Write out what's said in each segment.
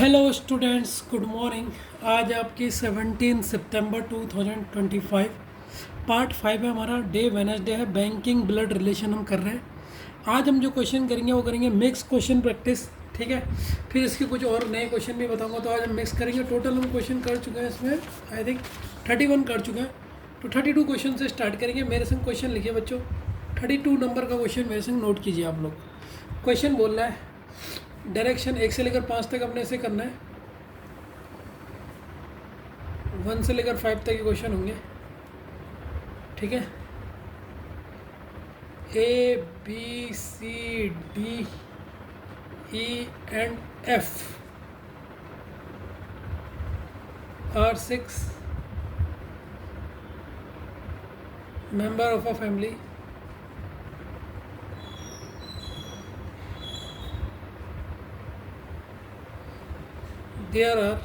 Hello students, good morning. आज आपकी 17 सितंबर 2025 part 5 है हमारा। डे वेडनेसडे है, बैंकिंग ब्लड रिलेशन हम कर रहे हैं। आज हम जो क्वेश्चन करेंगे वो करेंगे मिक्स क्वेश्चन प्रैक्टिस, ठीक है। फिर इसके कुछ और नए क्वेश्चन भी बताऊंगा। तो आज हम मिक्स करेंगे। टोटल हम क्वेश्चन कर चुके हैं इसमें, आई थिंक 31 कर चुके हैं। तो 32 क्वेश्चन से स्टार्ट करेंगे। मेरे संग क्वेश्चन लिखिए बच्चों। 32 नंबर का क्वेश्चन मेरे संग नोट कीजिए आप लोग। क्वेश्चन बोल रहा है डायरेक्शन 1 से लेकर 5 तक अपने से करना है। 1 से लेकर 5 तक के क्वेश्चन होंगे, ठीक है। A B C D E and F are 6 member of a family. There are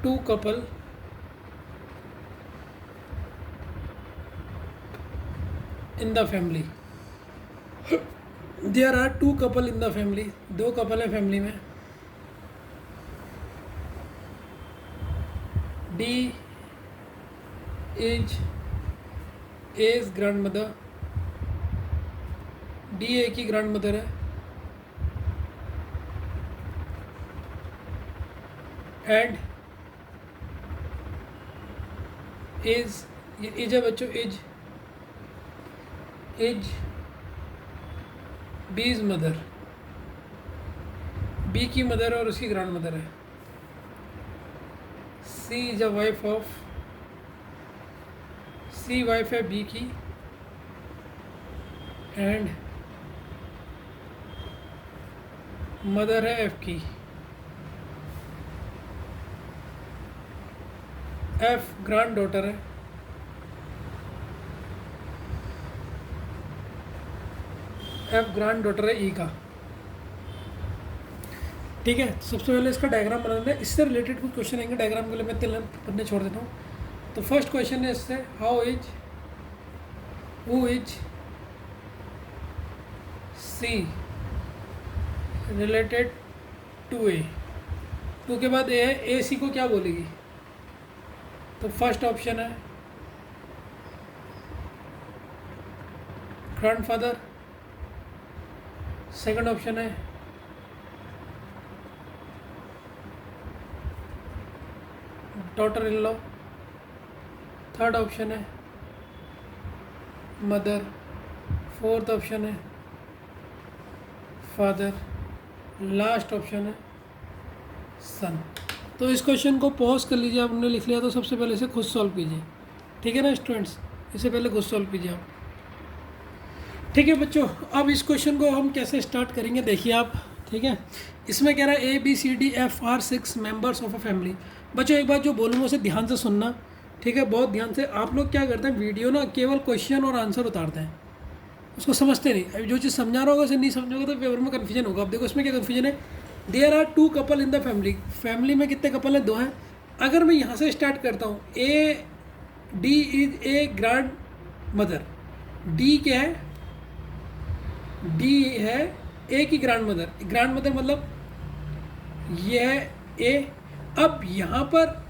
two couple in the family. There are two couple in the family. दो कपल है फैमिली में। D is A's grandmother. D A की grandmother है and is है बच्चों। Is बीज mother. B की mother और उसकी ग्रैंड मदर है। C is a wife of. C wife है बी की एंड मदर है एफ की। एफ ग्रैंड डॉटर है। एफ ग्रैंड डॉटर है ई का, ठीक है। सबसे पहले इसका डायग्राम बनाना है। इससे रिलेटेड कुछ क्वेश्चन आएंगे। डायग्राम के लिए मैं तिल पढ़ने छोड़ देता हूँ। तो फर्स्ट क्वेश्चन है इससे, who is C related to A. To के बाद ए है, ए सी को क्या बोलेगी। तो फर्स्ट ऑप्शन है ग्रैंडफादर। सेकंड ऑप्शन है daughter in law. Third option है मदर। फोर्थ ऑप्शन है फादर। लास्ट ऑप्शन है सन। तो इस क्वेश्चन को पॉज कर लीजिए। आपने लिख लिया तो सबसे पहले इसे खुद सॉल्व कीजिए, ठीक है ना स्टूडेंट्स। इससे पहले खुद सॉल्व कीजिए आप, ठीक है बच्चों। अब इस क्वेश्चन को हम कैसे स्टार्ट करेंगे देखिए आप, ठीक है। इसमें कह रहा है A B C D F are 6 members of a family. बच्चों एक बात जो बोलूँगा उसे ध्यान से सुनना, ठीक है, बहुत ध्यान से। आप लोग क्या करते हैं, वीडियो ना केवल क्वेश्चन और आंसर उतारते हैं, उसको समझते नहीं। अब जो चीज़ समझा रहा होगा उसे नहीं समझोगे तो पेपर में कन्फ्यूजन होगा। अब देखो इसमें क्या कन्फ्यूजन है। There are two couple in the family. Family में कितने कपल हैं, दो हैं। अगर मैं यहाँ से स्टार्ट करता हूँ, A D is a grand mother. D क्या है, डी है ए की ग्रैंड मदर। ग्रैंड मदर मतलब ये है ए। अब यहाँ पर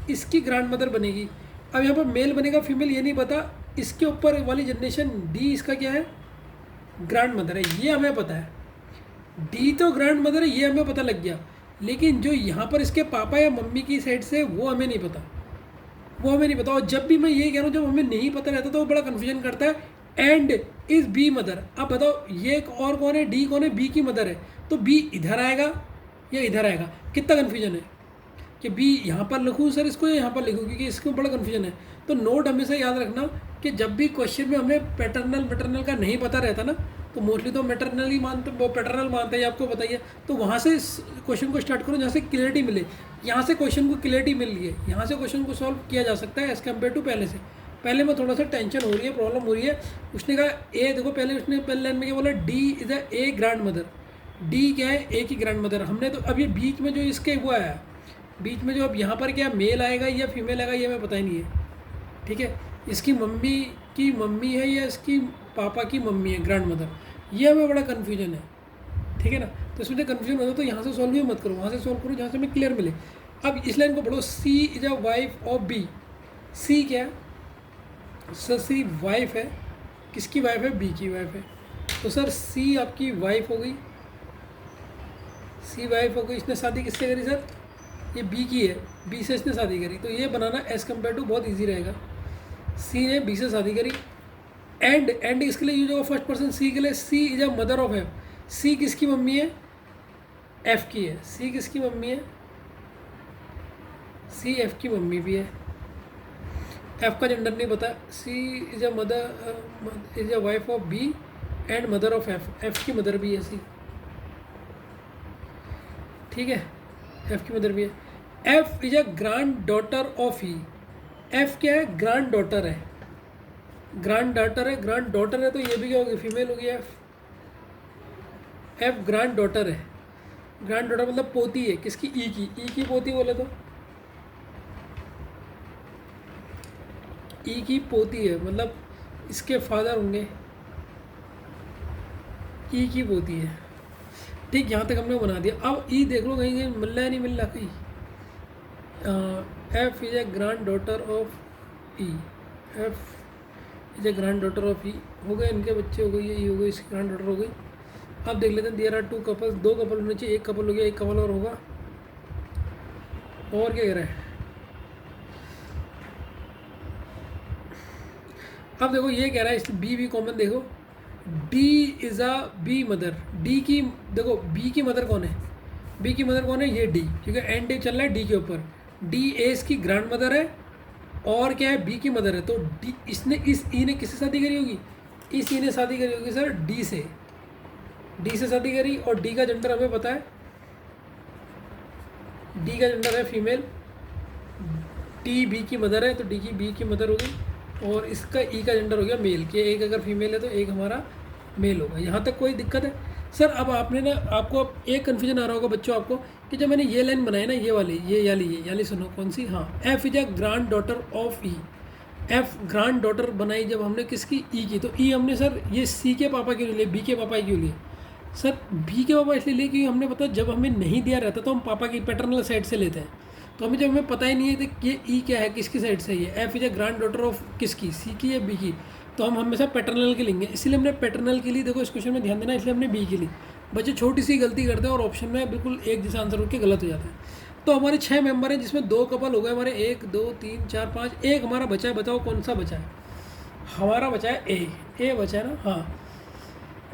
इसकी ग्रैंड मदर बनेगी। अब यहाँ पर मेल बनेगा फीमेल ये नहीं पता। इसके ऊपर वाली जनरेशन डी इसका क्या है, ग्रैंड मदर है, ये हमें पता है। डी तो ग्रैंड मदर है, ये हमें पता लग गया। लेकिन जो यहाँ पर इसके पापा या मम्मी की साइड से वो हमें नहीं पता, वो हमें नहीं पता। और जब भी मैं ये कह रहा हूँ जब हमें नहीं पता रहता तो वो बड़ा कन्फ्यूजन करता है। And is B mother. अब बताओ ये और कौन है, डी कौन है, बी की मदर है। तो बी इधर आएगा या इधर आएगा, कितना कन्फ्यूजन है कि बी यहाँ पर लिखूँ सर इसको या यहाँ पर लिखूँ, क्योंकि इसको बड़ा कन्फ्यूजन है। तो नोट हमेशा याद रखना कि जब भी क्वेश्चन में हमें पैटर्नल मैटरनल का नहीं पता रहता ना, तो मोस्टली तो मैटरनल ही मानते, वो पैटर्नल मानते हैं, आपको बताइए। तो वहाँ से इस क्वेश्चन को स्टार्ट करो जहाँ से क्लियरिटी मिले। यहाँ से क्वेश्चन को क्लियरिटी मिल रही है, यहाँ से क्वेश्चन को सॉल्व किया जा सकता है एज़ कम्पेयर टू पहले से। पहले में थोड़ा सा टेंशन हो रही है, प्रॉब्लम हो रही है। उसने कहा ए, देखो पहले उसने पहले लाइन में क्या बोला, D is a grand mother. D क्या है, ए की ग्रैंड मदर। हमने तो अब ये बीच में जो इसके वो आया, बीच में जो अब यहाँ पर क्या मेल आएगा या फीमेल आएगा ये हमें पता ही नहीं है, ठीक है। इसकी मम्मी की मम्मी है या इसकी पापा की मम्मी है, ग्रैंड मदर। ये हमें बड़ा कन्फ्यूजन है, ठीक है ना। तो इसमें जो कन्फ्यूजन होता है तो यहाँ से सॉल्व ही मत करो, वहाँ से सॉल्व करो जहाँ से हमें क्लियर मिले। अब इस लाइन को पढ़ो, C is a wife of B. C क्या है सर? सी वाइफ है, किसकी वाइफ है? बी की वाइफ है। तो सर सी आपकी वाइफ हो गई, सी वाइफ हो गई। इसने शादी किससे करी सर? ये बी की है, बी से इसने शादी करी। तो ये बनाना एज़ कम्पेयर टू बहुत ईजी रहेगा। सी ने बी से शादी करी, एंड इसके लिए यूज होगा फर्स्ट पर्सन सी के लिए। C is a mother of F. C किसकी मम्मी है? एफ की है। सी किसकी मम्मी है? सी एफ की मम्मी भी है। एफ का जेंडर नहीं पता। C is a mother, is a wife of B and mother of F. F की मदर भी है सी, ठीक है, एफ की मदर भी है। F is a grand daughter of E. F क्या है? ग्रैंड डॉटर है, ग्रैंड डॉटर है, ग्रैंड डॉटर है तो ये भी क्या होगी? फीमेल होगी एफ। एफ ग्रैंड डॉटर है, ग्रैंड डॉटर मतलब पोती है किसकी? ई की। ई की पोती बोले तो ई की पोती है, मतलब इसके फादर होंगे, ई की पोती है, ठीक। यहाँ तक हमने बना दिया। अब ई देख लो कहीं कहीं मिल रहा है नहीं मिल रहा कहीं। F is a granddaughter of E. F is a granddaughter of E. हो गए इनके बच्चे, हो गई, ये ई हो गई, इसकी ग्रैंड डॉटर हो गई। अब देख लेते हैं, देयर आर टू कपल्स। दो कपल होने चाहिए, एक कपल हो गया, एक कपल और होगा। और क्या कह रहा है? अब देखो ये कह रहा है, इस बी भी कॉमन देखो। D is a B mother. D की देखो, बी की मदर कौन है? बी की मदर कौन है? ये डी, क्योंकि एंड चल रहा है डी के ऊपर। डी ए इसकी ग्रैंड मदर है, और क्या है? बी की मदर है। तो डी, इसने इस ई ने किससे शादी करी होगी? इस ई ने शादी करी होगी सर डी से। डी से शादी करी, और डी का जेंडर हमें पता है, डी का जेंडर है फीमेल। टी बी की मदर है तो डी की बी की मदर होगी, और इसका ई का जेंडर हो गया मेल, कि एक अगर फीमेल है तो एक हमारा मेल होगा। यहाँ तक कोई दिक्कत है? सर अब आपने ना, आपको अब एक कन्फ्यूजन आ रहा होगा बच्चों आपको, कि जब मैंने ये लाइन बनाई ना, ये वाली, ये याली सुनो कौन सी? हाँ, F is a grand daughter of E. F grand daughter बनाई जब हमने किसकी? ई की। तो ई हमने सर ये सी के पापा क्यों लिए, बी के पापा क्यों लिए? सर बी के पापा इसलिए लिए क्योंकि हमने पता जब हमें नहीं दिया रहता तो हम पापा की पैटर्नल साइड से लेते हैं। तो हमें जब हमें पता ही नहीं है कि ये ई क्या है, किसकी साइड से ये F is a granddaughter of किसकी? सी की या बी की? तो हम हमेशा पैटर्नल की लेंगे, इसलिए हमने पैटर्नल के लिए, देखो इस क्वेश्चन में ध्यान देना, इसलिए हमने बी की ली। बच्चे छोटी सी गलती करते हैं और ऑप्शन में बिल्कुल एक जैसा आंसर उठ के गलत हो जाता है। तो हमारे 6 मेंबर हैं, जिसमें 2 कपल हो गए हमारे, 1 2 3 4 5, एक हमारा बचा है। बताओ कौन सा बचा है? हमारा बचा है ए बचा है ना, हाँ।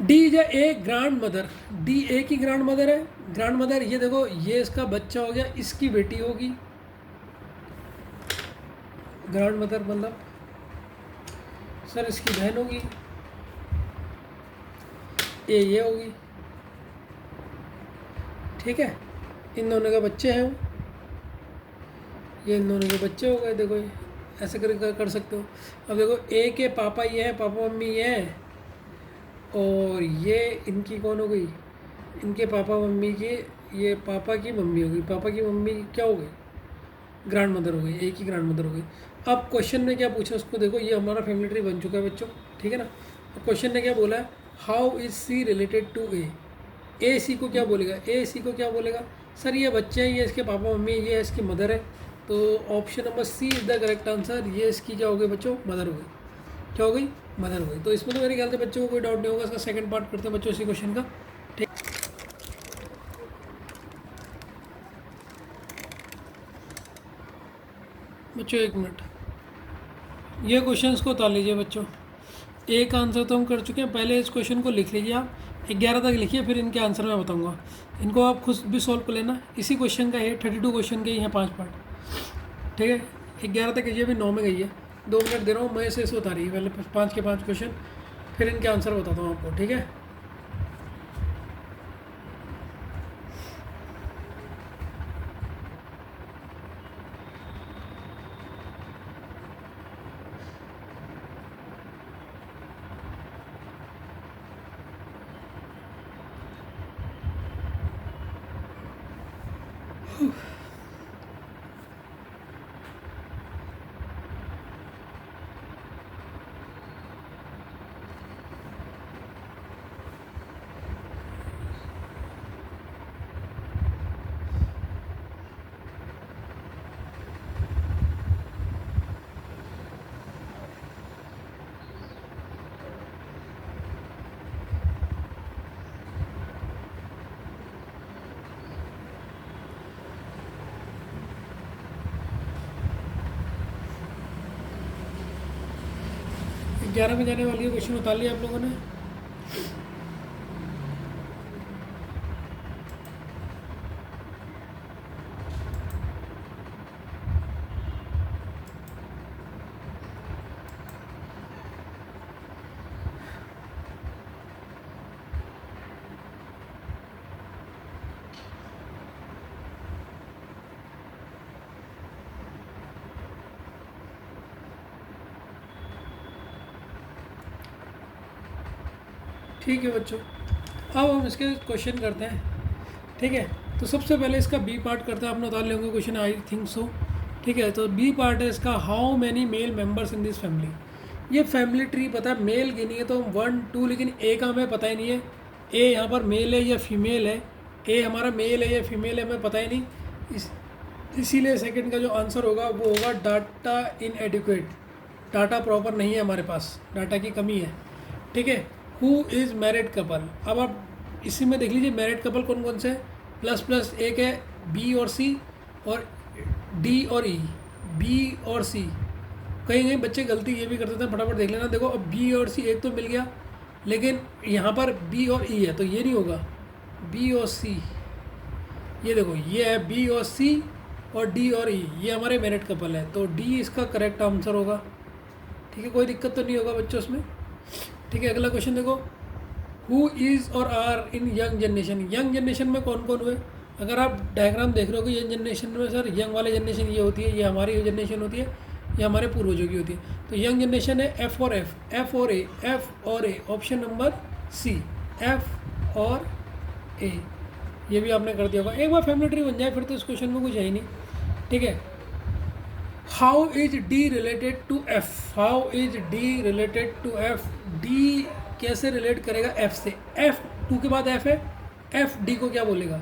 D is a grand mother. D A की ग्रैंड मदर है। ग्रैंड मदर ये देखो, ये इसका बच्चा हो गया, इसकी बेटी होगी ग्रैंड मदर, मतलब सर इसकी बहन होगी, ये होगी, ठीक है। इन दोनों के बच्चे हैं, ये इन दोनों के बच्चे हो गए। देखो ये ऐसे कर सकते हो। अब देखो ए के पापा ये हैं, पापा मम्मी ये हैं, और ये इनकी कौन हो गई? इनके पापा मम्मी की, ये पापा की मम्मी हो गई। पापा की मम्मी क्या हो गई? ग्रैंड मदर हो गई, एक ही ग्रैंड मदर हो गई। अब क्वेश्चन ने क्या पूछा उसको देखो, ये हमारा फैमिली ट्री बन चुका है बच्चों, ठीक है ना। अब क्वेश्चन ने क्या बोला है? How is C related to A. A C को क्या बोलेगा? ए सी को क्या बोलेगा? सर ये बच्चे हैं, ये इसके पापा मम्मी, ये इसकी मदर है। तो option number C is the correct answer. ये इसकी क्या हो गई बच्चों? मदर हो गई। क्या हो गई? मदर हो गई। तो इसमें तो मेरे ख्याल से बच्चों को कोई डाउट नहीं होगा। इसका सेकंड पार्ट करते हैं बच्चों इसी क्वेश्चन का, ठीक। बच्चों एक मिनट, ये क्वेश्चंस को उतार लीजिए बच्चों। एक आंसर तो हम कर चुके हैं, पहले इस क्वेश्चन को लिख लीजिए आप, 11 तक लिखिए, फिर इनके आंसर मैं बताऊंगा। इनको आप खुद भी सॉल्व कर लेना। इसी क्वेश्चन का है 32 क्वेश्चन के ही हैं 5 पार्ट, ठीक है। 11 तक कीजिए, अभी 9 में गई है। 2 मिनट दे रहा हूँ, मैं इसे उतारिए पहले 5 के 5 क्वेश्चन, फिर इनके आंसर बताता हूँ आपको, ठीक है। 11 में जाने वाली है, क्वेश्चन उतार लिया आप लोगों ने। ठीक है बच्चों, अब हम इसके क्वेश्चन करते हैं। ठीक है, तो सबसे पहले इसका बी पार्ट करते हैं। आपने उतार लिया होंगे क्वेश्चन, आई थिंक सो। ठीक है, तो बी पार्ट है इसका, how many mail members in this family. ये फैमिली ट्री पता है, मेल गिनी है तो 1 2, लेकिन ए का हमें पता ही नहीं है, ए यहाँ पर मेल है या फीमेल है, ए हमारा मेल है या फीमेल है हमें पता ही नहीं। इसीलिए सेकंड का जो आंसर होगा वो होगा डाटा इनएडिक्वेट। डाटा प्रॉपर नहीं है हमारे पास, डाटा की कमी है। ठीक है, हु इज़ मैरिड कपल। अब आप इसी में देख लीजिए मैरिड कपल कौन कौन से, प्लस प्लस एक है बी और सी, और डी और ई। बी और सी, कहीं कहीं बच्चे गलती ये भी करते थे, फटाफट देख लेना। देखो अब बी और सी एक तो मिल गया, लेकिन यहाँ पर बी और ई है तो ये नहीं होगा। बी और सी, ये देखो ये है बी और सी, और डी और ई, ये हमारे मैरिड कपल है, तो डी इसका करेक्ट आंसर होगा। ठीक है, कोई दिक्कत तो नहीं होगा बच्चों उसमें। ठीक है, अगला क्वेश्चन देखो, हु इज़ और are in young generation. Young generation में कौन कौन हुए। अगर आप डायग्राम देख रहे हो कि यंग जनरेशन में सर यंग वाले जनरेशन ये होती है, ये हमारी जनरेशन होती है, ये हमारे पूर्वजों की होती है। तो यंग जनरेशन है एफ और एफ, एफ और ए, एफ और ए, ऑप्शन नंबर सी, एफ और ए। ये भी आपने कर दिया होगा। एक बार फैमिली ट्री बन जाए फिर तो इस क्वेश्चन में कुछ है ही नहीं। ठीक है, how is D related to F. How is D related to F. D कैसे रिलेट करेगा एफ से। एफ टू के बाद एफ है, एफ डी को क्या बोलेगा,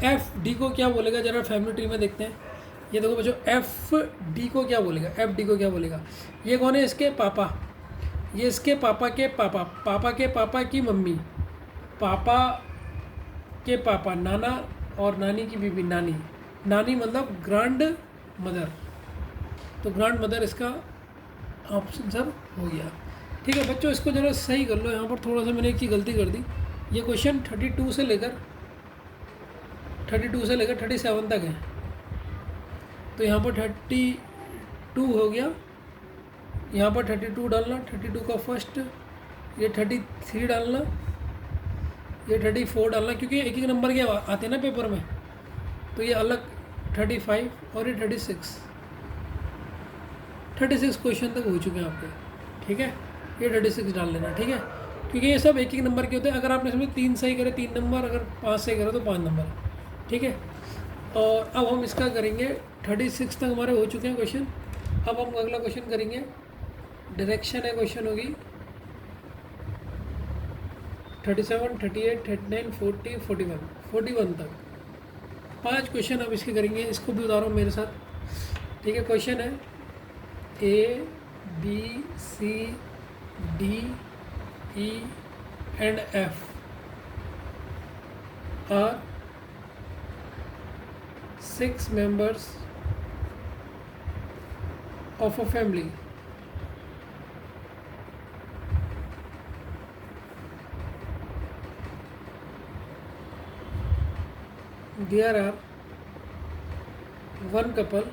एफ डी को क्या बोलेगा, जरा फैमिली ट्री में देखते हैं। ये देखो बच्चों, एफ डी को क्या बोलेगा, एफ डी को क्या बोलेगा। ये कौन है, इसके पापा, ये इसके पापा के पापा, पापा के पापा की मम्मी, पापा के पापा, नाना और नानी की बीबी, नानी। नानी मतलब ग्रैंड मदर, तो ग्रैंड मदर इसका ऑप्शन सर हो गया। ठीक है बच्चों, इसको ज़रा सही कर लो। यहाँ पर थोड़ा सा मैंने एक चीज़ गलती कर दी। ये क्वेश्चन 32 से लेकर 37 तक है, तो यहाँ पर 32 हो गया, यहाँ पर 32 डालना, 32 का फर्स्ट, ये 33 डालना, ये 34 डालना, क्योंकि एक एक नंबर के आते हैं ना पेपर में, तो ये अलग 35 और ये 36 क्वेश्चन तक हो चुके हैं आपके। ठीक है, ये 36 डाल लेना। ठीक है, क्योंकि ये सब एक एक नंबर के होते हैं। अगर आपने इसमें 3 सही करे 3 नंबर, अगर 5 सही करे तो 5 नंबर। ठीक है, और अब हम इसका करेंगे 36 तक हमारे हो चुके हैं क्वेश्चन। अब हम अगला क्वेश्चन करेंगे, डायरेक्शन है क्वेश्चन होगी 37, 38, 39, 40, 41 तक 5 क्वेश्चन अब इसके करेंगे। इसको भी उतारो मेरे साथ। ठीक है, क्वेश्चन है A B C D E and F are 6 members of a family. There are one couple,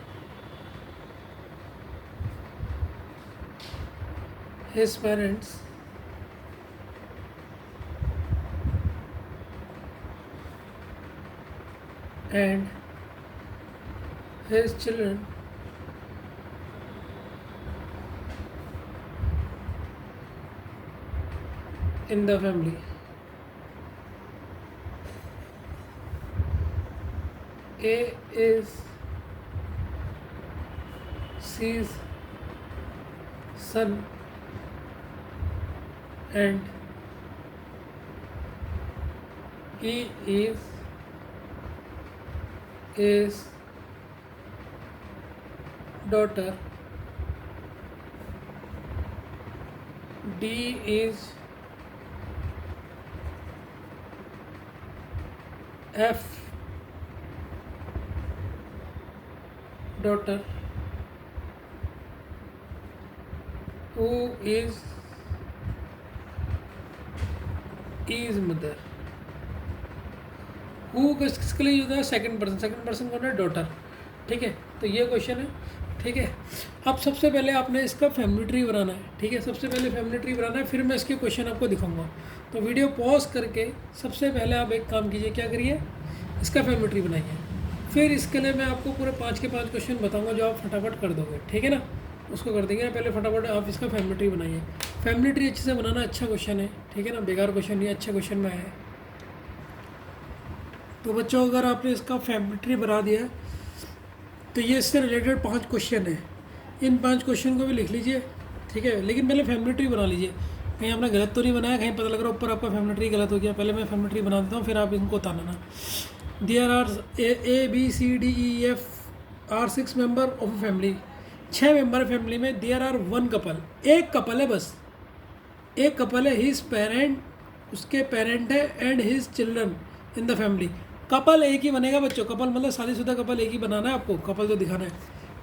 his parents, and his children in the family. A is C's son and E is daughter. D is F daughter. Who is is mother. Who किसके लिए use होता है? Second person कौन है? Daughter. ठीक है, तो ये क्वेश्चन है। ठीक है, अब सबसे पहले आपने इसका फैमिली ट्री बनाना है। ठीक है, सबसे पहले फैमिली ट्री बनाना है, फिर मैं इसके क्वेश्चन आपको दिखाऊंगा। तो वीडियो पॉज करके सबसे पहले आप एक काम कीजिए, क्या करिए, इसका फैमिली ट्री बनाइए। फिर इसके लिए मैं आपको पूरे 5 के 5 क्वेश्चन बताऊंगा जो आप फटाफट कर दोगे। ठीक है ना, उसको कर देंगे ना, पहले फटाफट आप इसका फैमिली ट्री बनाइए। फैमिली ट्री अच्छे से बनाना अच्छा क्वेश्चन है। ठीक है ना, बेकार क्वेश्चन नहीं, अच्छे क्वेश्चन में है। तो बच्चों, अगर आपने इसका फैमिली ट्री बना दिया तो ये इससे रिलेटेड 5 क्वेश्चन है। इन 5 क्वेश्चन को भी लिख लीजिए। ठीक है, लेकिन पहले फैमिली ट्री बना लीजिए, कहीं आपने गलत तो नहीं बनाया, कहीं पता लग रहा है ऊपर आपका फैमिली ट्री गलत हो गया। पहले मैं फैमिली ट्री बना देता हूँ, फिर आप इनको उतारना। There are A B C D E F are 6 member of a family. 6 member है फैमिली में। देयर आर 1 कपल, एक कपल है बस, एक कपल है। हिज पेरेंट, उसके पेरेंट है, and his children in the family. Couple एक ही बनेगा बच्चों, कपल मतलब शादीशुदा कपल एक ही बनाना है आपको, कपल जो दिखाना है।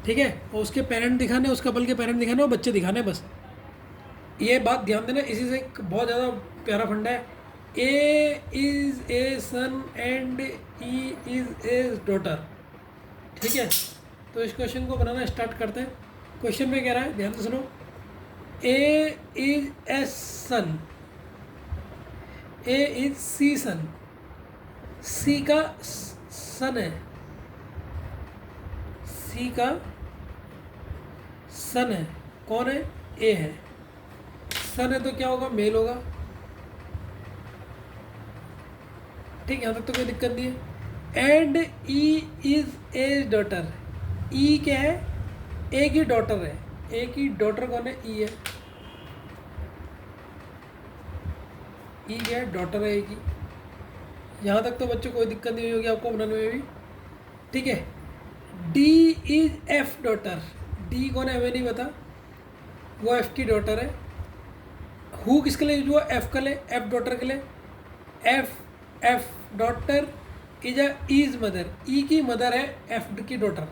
ठीक है, और उसके पेरेंट दिखाने, उस कपल के पेरेंट दिखाने और बच्चे दिखाने बस। ये बात ध्यान देना, इसी से एक बहुत ज़्यादा प्यारा फंडा है। A is a son and E is a daughter. ठीक है, तो इस क्वेश्चन को बनाना स्टार्ट करते हैं। क्वेश्चन में कह रहा है, ध्यान से सुनो। ए is a sun, A is सी सन, सी का सन है, सी का सन है। कौन है? ए है। सन है तो क्या होगा? मेल होगा। ठीक, यहाँ तक तो कोई दिक्कत नहीं है। And E is a daughter, E क्या है? ए की डॉटर है। ए की डॉटर कौन है? ई है। ई क्या है? डॉटर है ए की। यहाँ तक तो बच्चों कोई दिक्कत नहीं होगी आपको बनाने में भी। ठीक है, D is F daughter. D कौन है? हमें नहीं पता, वो एफ की डॉटर है। हु किसके लिए यूज हुआ? एफ के लिए, एफ डॉटर के लिए। F daughter is a is mother, E की मदर है एफ की डॉटर।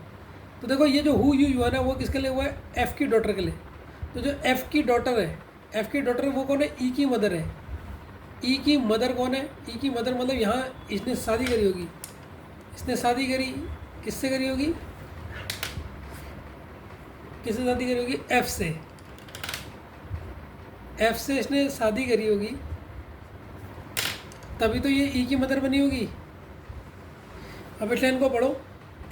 तो देखो ये जो हु यूज हुआ ना, वो किसके लिए हुआ है? एफ की डॉटर के लिए। तो जो एफ की डॉटर है, एफ की डॉटर वो कौन है? ई की मदर है। ई की मदर कौन है? ई की मदर मतलब यहाँ इसने शादी करी होगी, इसने शादी करी, किससे करी होगी? किससे शादी करी होगी? एफ से। एफ से इसने शादी करी होगी, तभी तो ये ई की मदर बनी होगी। अब इस लाइन को पढ़ो।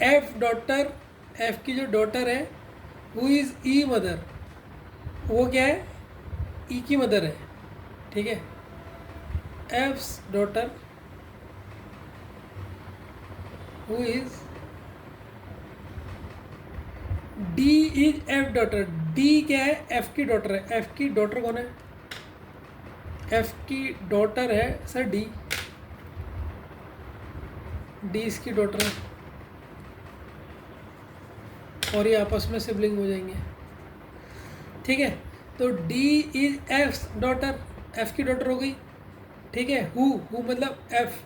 एफ डॉटर, एफ की जो डॉटर है, हु इज़ ई मदर, वो क्या है? ई की मदर है। ठीक है, F's daughter who is, D is F daughter. D क्या है? एफ की डॉटर है। एफ की डॉटर कौन है? एफ की डॉटर है सर डी, डी इसकी डॉटर है, और ये आपस में सिबलिंग हो जाएंगे। ठीक है, तो D is F daughter, F की डॉटर हो गई। ठीक है, हु मतलब F,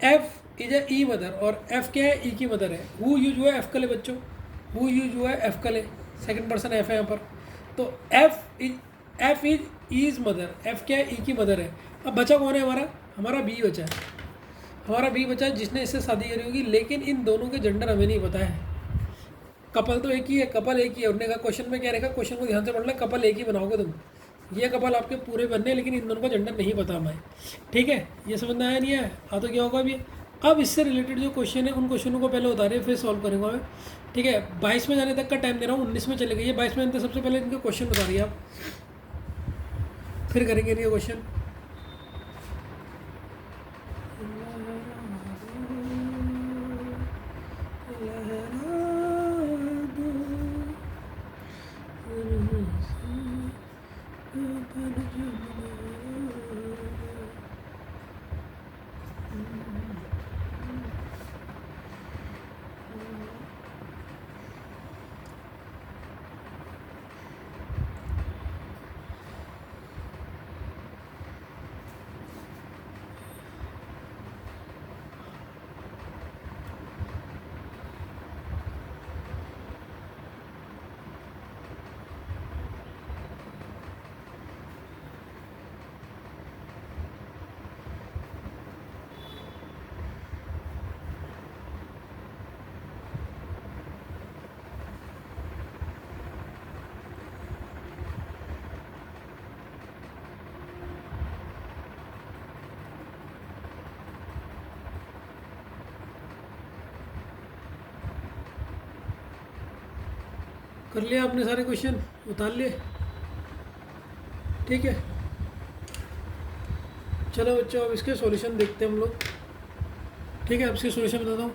F is A E mother, और एफ क्या है? ई की मदर है। हु यूज हुआ है एफ के लिए बच्चों, हु यूज हुआ है एफ के लिए, सेकंड पर्सन एफ है यहाँ पर। तो एफ इज मदर, एफ क्या है? ई की मदर है। अब बचा कौन है हमारा? हमारा बी बचा है, हमारा बी बचा है जिसने इससे शादी करी होगी। लेकिन इन दोनों के जेंडर हमें नहीं पता है। कपल तो एक ही है, कपल एक ही है। उन्होंने कहा क्वेश्चन में क्या रहेगा, क्वेश्चन को ध्यान से पढ़ना, कपल एक ही बनाओगे तुम। ये कपल आपके पूरे बनने, लेकिन इन दोनों का जेंडर नहीं पता हमें। ठीक है, ये समझ में आया नहीं है? हाँ, तो क्या होगा अभी? अब इससे रिलेटेड जो क्वेश्चन है, उन क्वेश्चनों को पहले उतारिए, फिर सॉल्व करेंगे हमें। ठीक है, 22 में जाने तक का टाइम दे रहा हूँ, 19 में चले गए। 22 में जाने तक सबसे पहले इनके क्वेश्चन उतारिए आप, फिर करेंगे ये क्वेश्चन। कर लिया आपने सारे क्वेश्चन, उतार लिए, ठीक है। चलो बच्चों अब इसके सॉल्यूशन देखते हैं हम लोग, ठीक है। अब इसके सॉल्यूशन बताता हूँ।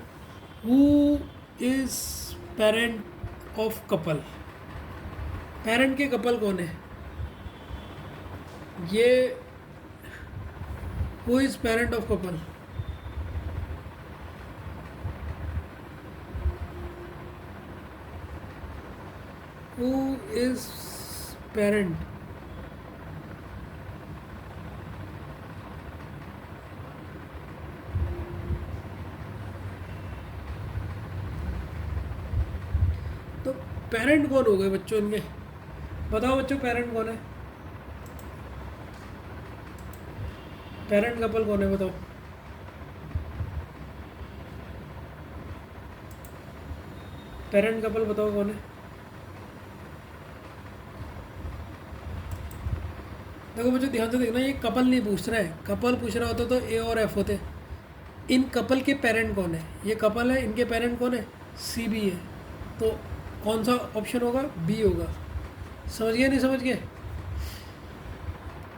Who is parent of couple, parent के कपल कौन है, ये who is parent of couple, who is parent तो पेरेंट कौन हो गए बच्चों इनके, बताओ बच्चों पेरेंट कौन है, पेरेंट कपल कौन है बताओ। पेरेंट कपल बताओ कौन है। देखो बच्चों ध्यान से देखना, ये कपल नहीं पूछ रहा है, कपल पूछ रहा होता तो ए और एफ होते। इन कपल के पेरेंट कौन है, ये कपल है, इनके पेरेंट कौन है, सी बी है, तो कौन सा ऑप्शन होगा, बी होगा। समझ गए नहीं समझ गए।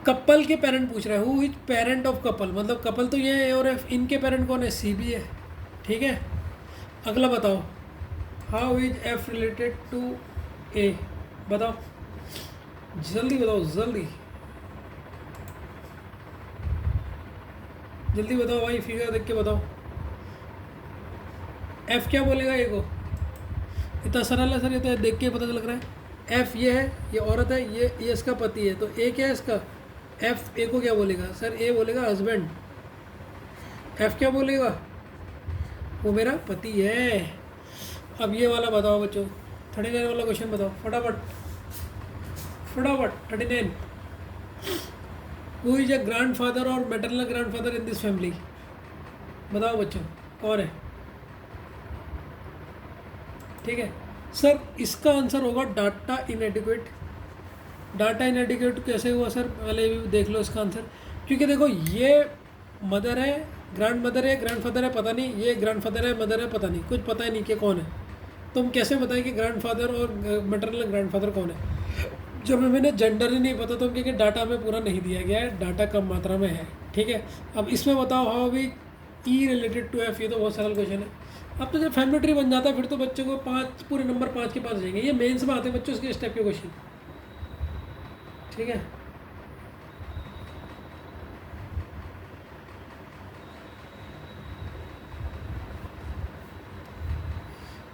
कपल के पेरेंट पूछ रहा है, who is parent of couple, मतलब कपल तो ये है और एफ, इनके पेरेंट कौन है, सी बी है, ठीक है। अगला बताओ, how is F related to A, बताओ जल्दी बताओ, जल्दी जल्दी बताओ भाई, फिगर देख के बताओ। एफ क्या बोलेगा ए को, इतना सरल है सर, ये तो देख के पता लग रहा है। एफ ये है, ये औरत है, ये इसका पति है, तो ए क्या है इसका, एफ ए को क्या बोलेगा सर, ए बोलेगा हस्बैंड, एफ क्या बोलेगा, वो मेरा पति है। अब ये वाला बताओ बच्चों, 39 वाला क्वेश्चन बताओ फटाफट फटाफट। 39, who is a grandfather और maternal grandfather in this family, बताओ बच्चों कौन है, ठीक है। सर इसका आंसर होगा डाटा इनएडिक्वेट। डाटा इनएडिक्वेट कैसे हुआ सर, पहले भी देख लो इसका आंसर, क्योंकि देखो ये मदर है, ग्रैंड मदर है, ग्रैंड फादर है पता नहीं, ये ग्रैंड फादर है, मदर है पता नहीं, कुछ पता ही नहीं कि कौन है, तो हम कैसे बताएं कि ग्रैंड फादर और मैटरनल ग्रैंड फादर कौन है, जब हमें जेंडर ही नहीं पता तो हम क्योंकि डाटा में पूरा नहीं दिया गया है, डाटा कम मात्रा में है, ठीक है। अब इसमें बताओ how we E related to F, ये तो बहुत सरल क्वेश्चन है। अब तो जब फैमिली ट्री बन जाता है फिर तो बच्चों को 5 पूरे नंबर 5 के पास जाएंगे, ये मेंस में आते हैं बच्चों इसके स्टेप के क्वेश्चन, ठीक है।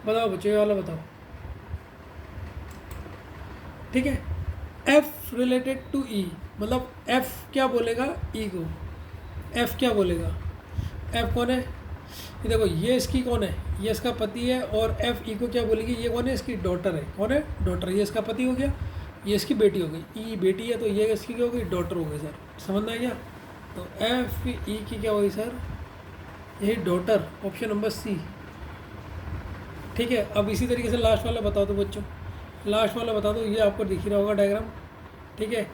बताओ बच्चों ये वाला बताओ, ठीक है। एफ रिलेटेड टू ई, मतलब एफ क्या बोलेगा ई को, एफ क्या बोलेगा, एफ कौन है, ये देखो ये इसकी कौन है, ये इसका पति है, और एफ ई को क्या बोलेगी, ये कौन है, इसकी डॉटर है, कौन है, डॉटर, ये इसका पति हो गया, ये इसकी बेटी हो गई, ई बेटी है तो ये इसकी क्या हो गई, डॉटर हो गई सर, समझ में आ गया। तो एफ ई की क्या होगी सर, यही डॉटर, ऑप्शन नंबर सी, ठीक है। अब इसी तरीके से लास्ट वाला बता दो बच्चों, लास्ट वाला बता दो, ये आपको दिख ही रहा होगा डायग्राम, ठीक है।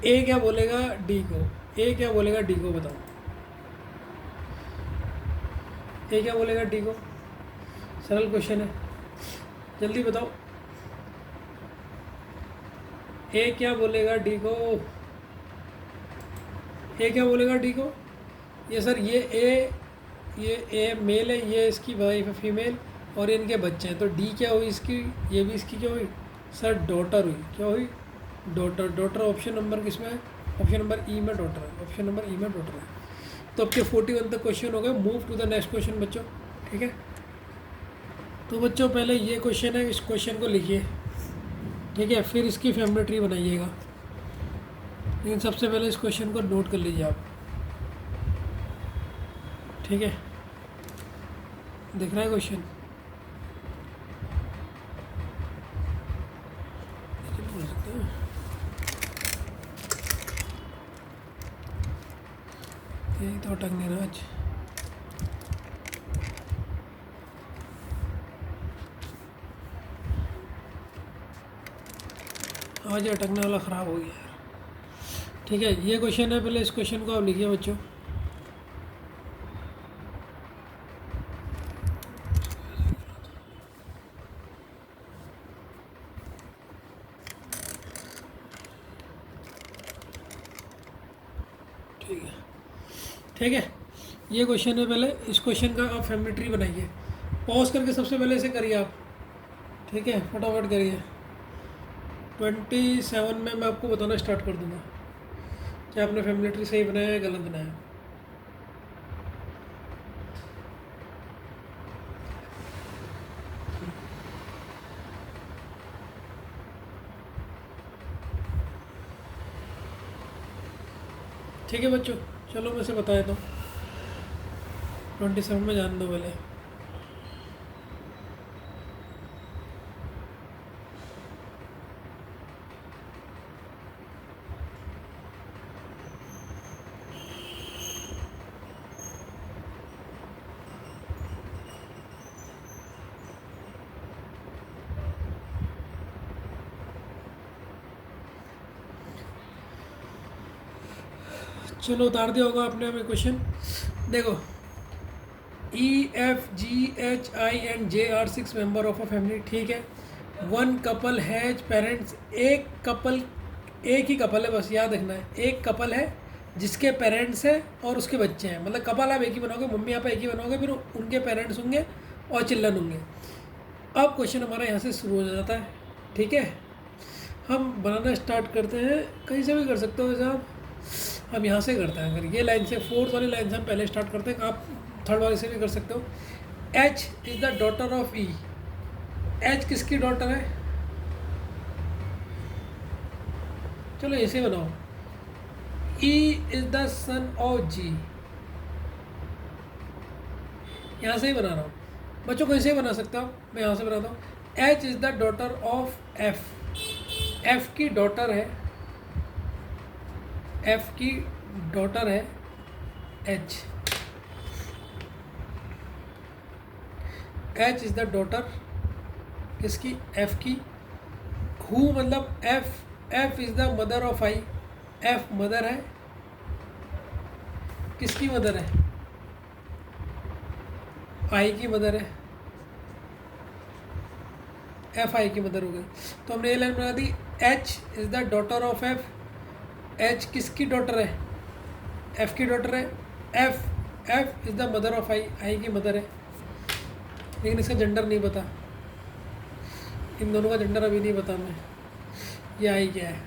ए क्या बोलेगा डी को, ए क्या बोलेगा डी को, बताओ ए क्या बोलेगा डी को, सरल क्वेश्चन है, जल्दी बताओ ए क्या बोलेगा डी को, ए क्या बोलेगा डी को, ये सर ये ए मेल है, ये इसकी वाइफ है फीमेल, और इनके बच्चे हैं, तो डी क्या हुई इसकी, ये भी इसकी क्या हुई सर, डॉटर हुई, क्या हुई, डॉटर, डॉटर ऑप्शन नंबर किस में है, ऑप्शन नंबर ई में डॉटर है, ऑप्शन नंबर ई में डॉटर है। तो अब के 41 तक क्वेश्चन हो गए, move to the next question बच्चों, ठीक है। तो बच्चों पहले ये क्वेश्चन है, इस क्वेश्चन को लिखिए, ठीक है, फिर इसकी फैमिली ट्री बनाइएगा, लेकिन सबसे पहले इस क्वेश्चन को नोट कर लीजिए आप, ठीक है। दिख रहा है क्वेश्चन, यही तो अटक नहीं रहा आज, आज अटकने वाला ख़राब हो गया यार, ठीक है। ये क्वेश्चन है, पहले इस क्वेश्चन को आप लिखिए बच्चों, ठीक है, ठीक है। ये क्वेश्चन है, पहले इस क्वेश्चन का आप फैमिली ट्री बनाइए। पॉज करके सबसे पहले इसे करिए आप, ठीक है, फटाफट करिए। 27 में मैं आपको बताना स्टार्ट कर दूँगा कि आपने फैमिली ट्री सही बनाया या गलत बनाया। ठीक है बच्चों, चलो मैं इसे बता देता हूँ। 27 में जान दो पहले। चलो उतार दिया होगा आपने हमें क्वेश्चन। देखो, EFGHI and J are 6 member of a family, ठीक है। वन कपल हैज पेरेंट्स, एक ही कपल है, बस याद रखना है, एक कपल है जिसके पेरेंट्स हैं और उसके बच्चे हैं। मतलब कपल आप एक ही बनाओगे, मम्मी आप एक ही बनाओगे, फिर उनके पेरेंट्स होंगे और चिल्ड्रन होंगे। अब क्वेश्चन हमारा यहाँ से शुरू हो जाता है, ठीक है। हम बनाना स्टार्ट करते हैं, कहीं से भी कर सकते हो वैसे आप। हम यहाँ से करते हैं, अगर ये लाइन से, फोर्थ वाली लाइन से हम पहले स्टार्ट करते हैं। आप थर्ड वाले से भी कर सकते हो। H is the daughter of E। H किसकी डॉटर है? चलो ऐसे बनाओ, E is the son of G। यहाँ से ही बना रहा हूँ बच्चों, कैसे बना सकता हूँ मैं, यहाँ से बनाता हूँ। H is the daughter of F। F की डॉटर है, F की डॉटर है H। H is the daughter किसकी? F की। Who मतलब F is the mother of I। F mother है, किसकी मदर है? I की मदर है। F I की मदर हो गई। तो हमने ये लाइन बना दी, H is the daughter of F। H किसकी डॉटर है? F की डॉटर है। F is the mother of I की मदर है। लेकिन इसका जेंडर नहीं पता, इन दोनों का जेंडर अभी नहीं पता मैं, ये आई क्या है।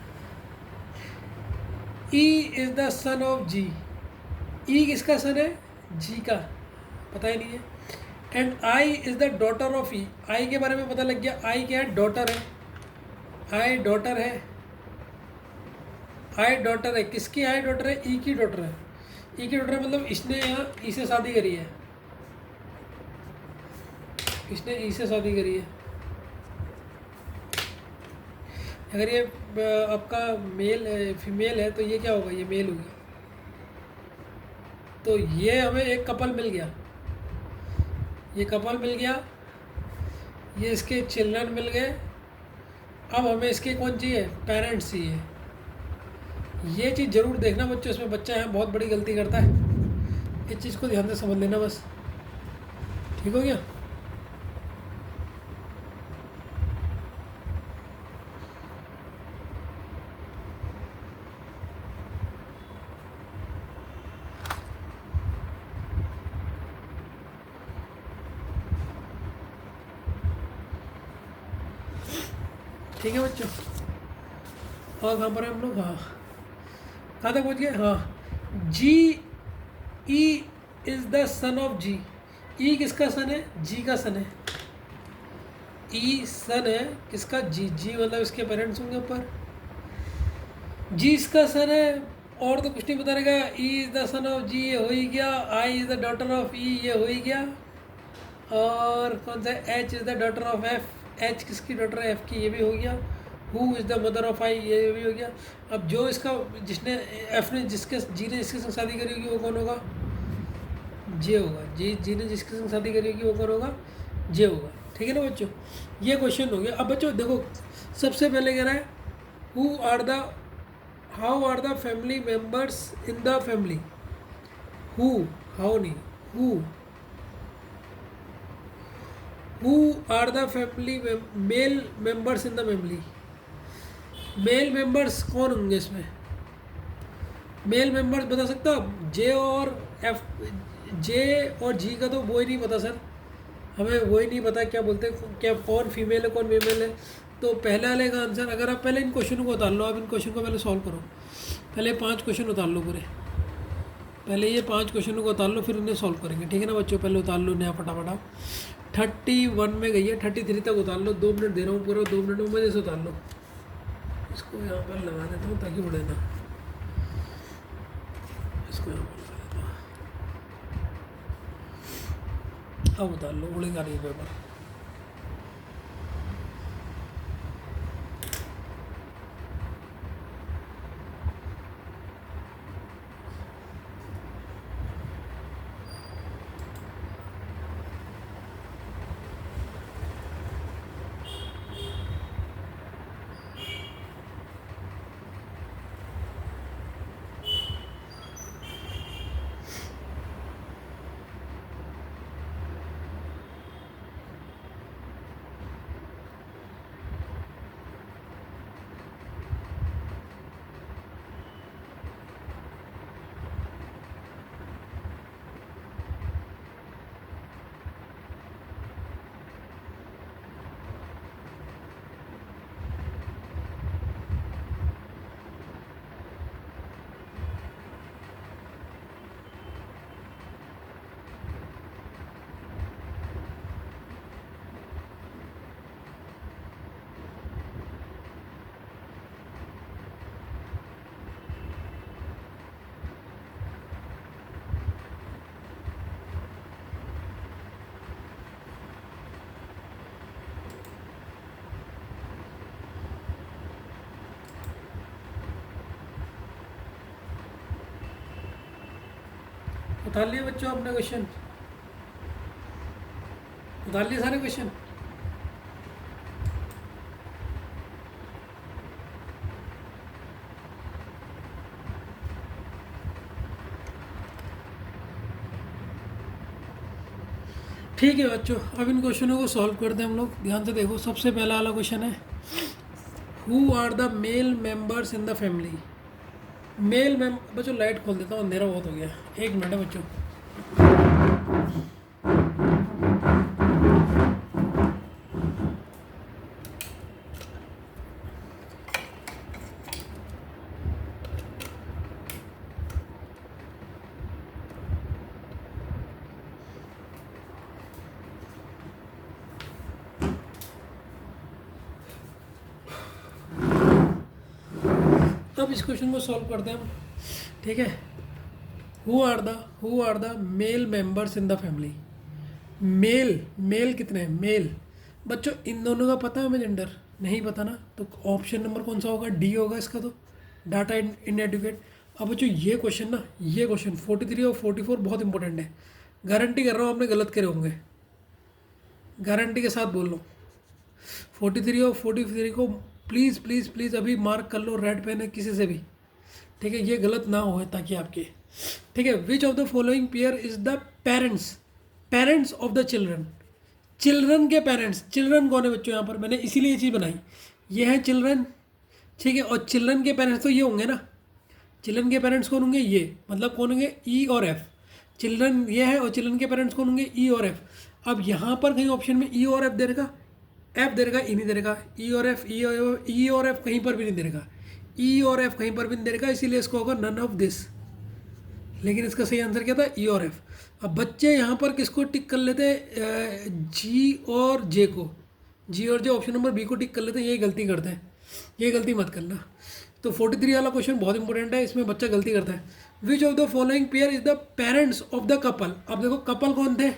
E is the son of G। E किसका सन है? G का, पता ही नहीं है। And I is the daughter of E। I के बारे में पता लग गया, I क्या है? डॉटर है। I डॉटर है, I डॉटर है, किसकी I डॉटर है? E की डॉटर है। E की डॉटर है मतलब इसने यहाँ E से शादी करी है, इसने E से शादी करी है। अगर ये आपका मेल फीमेल है तो ये क्या होगा? ये मेल होगा। तो ये हमें एक कपल मिल गया, ये कपल मिल गया, ये इसके चिल्ड्रन मिल गए। अब हमें इसके कौन चाहिए? पेरेंट्स चाहिए। ये चीज़ ज़रूर देखना बच्चों, इसमें बच्चा यहाँ बहुत बड़ी गलती करता है, इस चीज़ को ध्यान से समझ लेना बस। ठीक हो गया? ठीक है बच्चों, और कहाँ पर है हम लोग? हाँ, कहाँ तक पहुँच गए? हाँ, G E is the son of G। E किसका सन है? G का सन है। E सन है किसका? G मतलब इसके पेरेंट्स होंगे ऊपर। G इसका सन है, और तो कुछ नहीं बता रहेगा। E is the son of G, ये हो ही गया। I is the daughter of E, ये हो ही गया। और कौन सा? H is the daughter of F। H किसकी डॉटर है? F की, ये भी हो गया। Who is the mother of I, ये भी हो गया। अब जो इसका, जिसने F ने जिसके G ने जिसके संग शादी करी होगी वो कौन होगा? J होगा। G ने जिसके संग शादी करी होगी वो कौन होगा? J होगा। ठीक है ना बच्चों, ये क्वेश्चन हो गया। अब बच्चों देखो, सबसे पहले कह रहा है how are the family members in the family. How नहीं, who are the family male members in the family. Male members कौन होंगे इसमें? मेल मेंबर्स बता सकता हो? जे और एफ, जे और जी का तो वो ही नहीं पता सर, हमें वो ही नहीं पता क्या बोलते हैं, क्या कौन फीमेल है कौन मेल है। तो पहले वाले का आंसर, अगर आप पहले इन क्वेश्चन को उतार लो, आप इन क्वेश्चन को पहले सॉल्व करो, पहले 5 क्वेश्चन उतार लो पूरे, पहले ये 5 क्वेश्चनों को उतार लो, फिर उन्हें सॉल्व करेंगे, ठीक है ना बच्चों? पहले उतार लो नया फटाफट आप। 31 में गई है, 33 तक उतार लो, 2 मिनट दे रहा हूँ पूरा, 2 मिनट में मजे से उतार लो। इसको यहाँ पर लगा देता हूँ ताकि उड़े ना, इसको यहाँ पर लगा देता हूँ, अब उतार लो, उड़ेगा नहीं पेपर। उतार लिए बच्चों अपने क्वेश्चन? उतार लिए सारे क्वेश्चन? ठीक है बच्चों, अब इन क्वेश्चनों को सॉल्व करते हैं हम लोग। ध्यान से देखो, सबसे पहला वाला क्वेश्चन है, who are the male members in the family. Male मेम बच्चों लाइट खोल देता हूँ, अंधेरा बहुत हो गया, 1 मिनट है बच्चों। अब इस क्वेश्चन को सॉल्व करते हैं हम, ठीक है? Who are the male members in the family. Male male कितने हैं? मेल बच्चों इन दोनों का पता है हमें जेंडर? नहीं पता ना, तो ऑप्शन नंबर कौन सा होगा? डी होगा इसका, तो डाटा इन एडुकेट। अब बच्चों ये क्वेश्चन ना, ये क्वेश्चन 43 और 44 बहुत इंपॉर्टेंट है, गारंटी कर रहा हूँ आपने गलत करे होंगे, गारंटी के साथ बोल लो। 43 और 43 को प्लीज़ प्लीज़ प्लीज़ अभी मार्क कर लो रेड पेन है किसी से भी, ठीक है? ये गलत ना हो ताकि आपके, ठीक है? Which of the following pair is the parents, parents of the children. Children के पेरेंट्स, चिल्ड्रन कौन है बच्चों? यहाँ पर मैंने इसीलिए ये चीज़ बनाई, ये है चिल्ड्रन, ठीक है? और चिल्ड्रन के पेरेंट्स तो ये होंगे ना, चिल्ड्रन के पेरेंट्स कौन होंगे? ये मतलब कौन होंगे? ई और एफ। चिल्ड्रन ये है और चिल्ड्रन के पेरेंट्स कौन होंगे? ई और एफ। अब यहाँ पर कहीं ऑप्शन में ई और एफ दे रहेगा, एफ दे रहेगा, ई नहीं दे रहेगा। ई और एफ, ई और एफ कहीं पर भी नहीं दे रहेगा, ई और एफ कहीं पर भी नहीं दे रहेगा, इसीलिए इसको होगा नन ऑफ दिस। लेकिन इसका सही आंसर क्या था? ई और एफ। अब बच्चे यहाँ पर किसको टिक कर लेते हैं? जी और जे को, जी और जे ऑप्शन नंबर बी को टिक कर लेते हैं, यही गलती करते हैं, ये गलती मत करना। तो 43 वाला क्वेश्चन बहुत इंपॉर्टेंट है, इसमें बच्चा गलती करता है। Which of the following pair is the parents of the couple. अब देखो कपल कौन थे?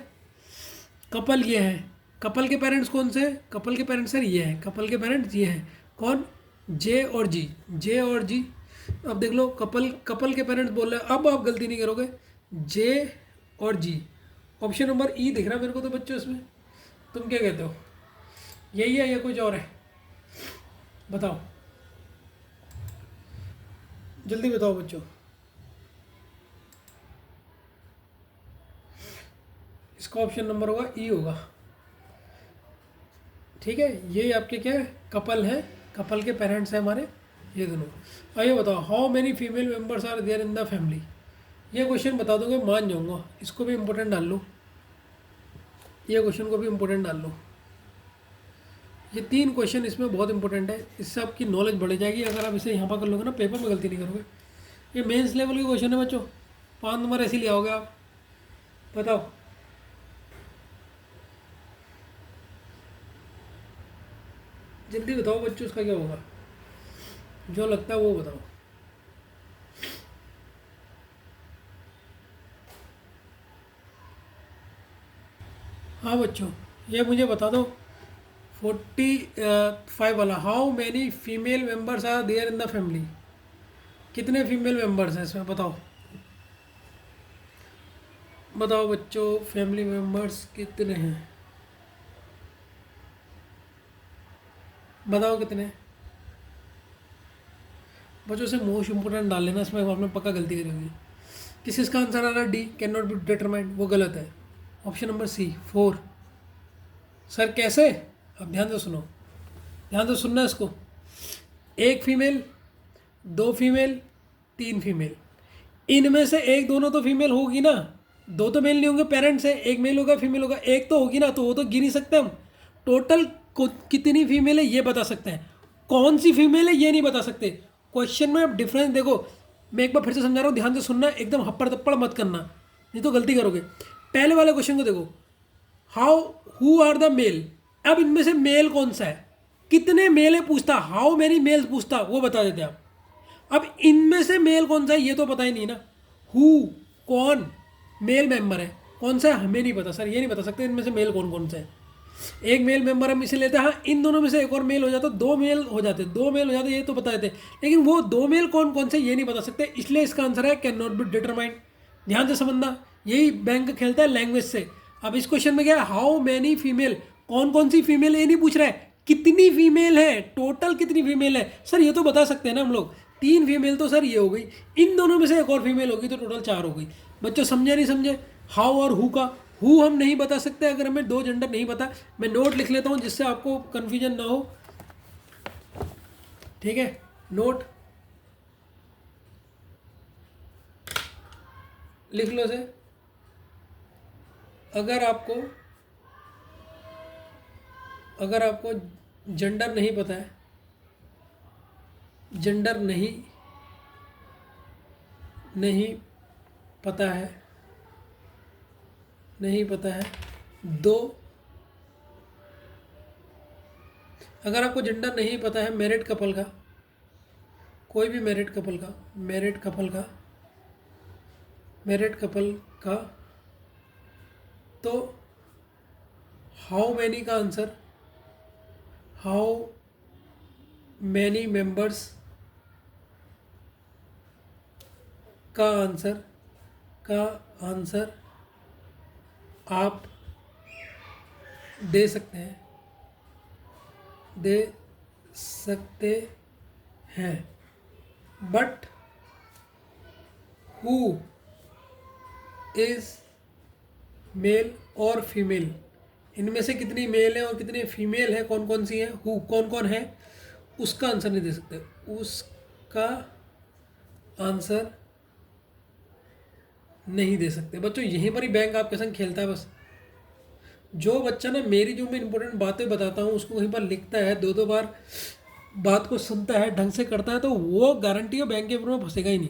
कपल ये है, कपल के पेरेंट्स कौन से? कपल के पेरेंट्स सर ये हैं, कपल के पेरेंट्स ये हैं, कौन? जे और जी, जे और जी। अब देख लो कपल, कपल के पेरेंट्स बोल रहे हैं, अब आप गलती नहीं करोगे, जे और जी। ऑप्शन नंबर ई दिख रहा है मेरे को तो बच्चों इसमें, तुम क्या कहते हो? यही है या कुछ और है? बताओ, जल्दी बताओ बच्चों। इसका ऑप्शन नंबर होगा ई होगा, ठीक है? ये आपके क्या है? कपल है, कपल के पेरेंट्स हैं हमारे, ये दोनों। अब ये बताओ, how many female members are there in the family. ये क्वेश्चन बता दोगे मान जाऊंगा, इसको भी इम्पोर्टेंट डाल लो, ये क्वेश्चन को भी इम्पोर्टेंट डाल लो। ये 3 क्वेश्चन इसमें बहुत इंपॉर्टेंट है, इससे आपकी नॉलेज बढ़ जाएगी। अगर आप इसे यहाँ पर कर लोगे ना, पेपर में गलती नहीं करोगे। ये मेंस लेवल के क्वेश्चन है बच्चों, 5 नंबर ऐसे ले आओगे आप। बताओ, जल्दी बताओ बच्चों, उसका क्या होगा, जो लगता है वो बताओ। हाँ बच्चों, ये मुझे बता दो 45 वाला, how many female members are there in the family. कितने फीमेल मेंबर्स हैं इसमें, बताओ बताओ बच्चों, फैमिली मेंबर्स कितने हैं, बताओ कितने। बच्चों से मोस्ट इंपोर्टेंट डाल लेना, इसमें आपने पक्का गलती करी होगी। किस इसका आंसर आ रहा है D, can not be determined, वो गलत है। ऑप्शन नंबर सी 4। सर कैसे, अब ध्यान से सुनो, ध्यान से सुनना इसको। 1 फीमेल, 2 फीमेल, 3 फीमेल, इनमें से एक दोनों तो फीमेल होगी ना, 2 तो मेल नहीं होंगे, पेरेंट्स है, 1 मेल होगा फीमेल होगा, एक तो होगी ना, तो वो तो गिन ही सकते हम। टोटल कितनी फीमेल है ये बता सकते हैं, कौन सी फीमेल है ये नहीं बता सकते। क्वेश्चन में आप डिफरेंस देखो, मैं एक बार फिर से समझा रहा हूँ, ध्यान से सुनना, एकदम हप्पड़ तप्पड़ मत करना, नहीं तो गलती करोगे। पहले वाले क्वेश्चन को देखो, how who are the male, अब इनमें से मेल कौन सा है, कितने मेल है पूछता, हाउ मैनी मेल्स पूछता, वो बता देते आप। अब इनमें से मेल कौन सा है ये तो पता ही नहीं ना, हु कौन मेल मेंबर है, कौन सा है हमें नहीं पता सर, ये नहीं बता सकते इनमें से मेल कौन कौन सा है। एक मेल मेंबर हम इसे लेते हैं, हाँ इन दोनों में से एक और मेल हो जाता, 2 मेल हो जाते, 2 मेल हो जाते, ये तो बता देते, लेकिन वो 2 मेल कौन कौन से ये नहीं बता सकते, इसलिए इसका आंसर है कैन नॉट बी डिटरमाइंड। ध्यान से समझना, यही बैंक खेलता है लैंग्वेज से। अब इस क्वेश्चन में क्या है, हाउ मैनी फीमेल, कौन कौन सी फीमेल, ये नहीं पूछ रहा है कितनी फीमेल है, टोटल कितनी फीमेल है, सर ये तो बता सकते हैं ना हम लोग, 3 फीमेल तो सर ये हो गई, इन दोनों में से एक और फीमेल होगी तो टोटल 4 हो गई। बच्चों समझे नहीं समझे, हाउ और हु का, हु हम नहीं बता सकते अगर हमें 2 जेंडर नहीं पता। मैं नोट लिख लेता हूँ जिससे आपको कन्फ्यूजन ना हो, ठीक है, नोट लिख लो से। अगर आपको जेंडर नहीं पता है, जेंडर नहीं पता है, नहीं पता है, 2, अगर आपको जेंडर नहीं पता है मैरिड कपल का, कोई भी मैरिड कपल का, तो हाउ मैनी का आंसर, हाउ मैनी मेंबर्स का आंसर आप दे सकते हैं, बट हु इज मेल और फीमेल, इनमें से कितनी मेल है और कितनी फीमेल है, कौन कौन सी है, हु कौन कौन है, उसका आंसर नहीं दे सकते, उसका आंसर नहीं दे सकते। बच्चों यहीं पर ही बैंक आपके संग खेलता है बस। जो बच्चा ना मेरी जो मैं इंपॉर्टेंट बातें बताता हूँ उसको कहीं पर लिखता है, 2-2 बार बात को सुनता है, ढंग से करता है, तो वो गारंटी है बैंक के ऊपर में फंसेगा ही नहीं,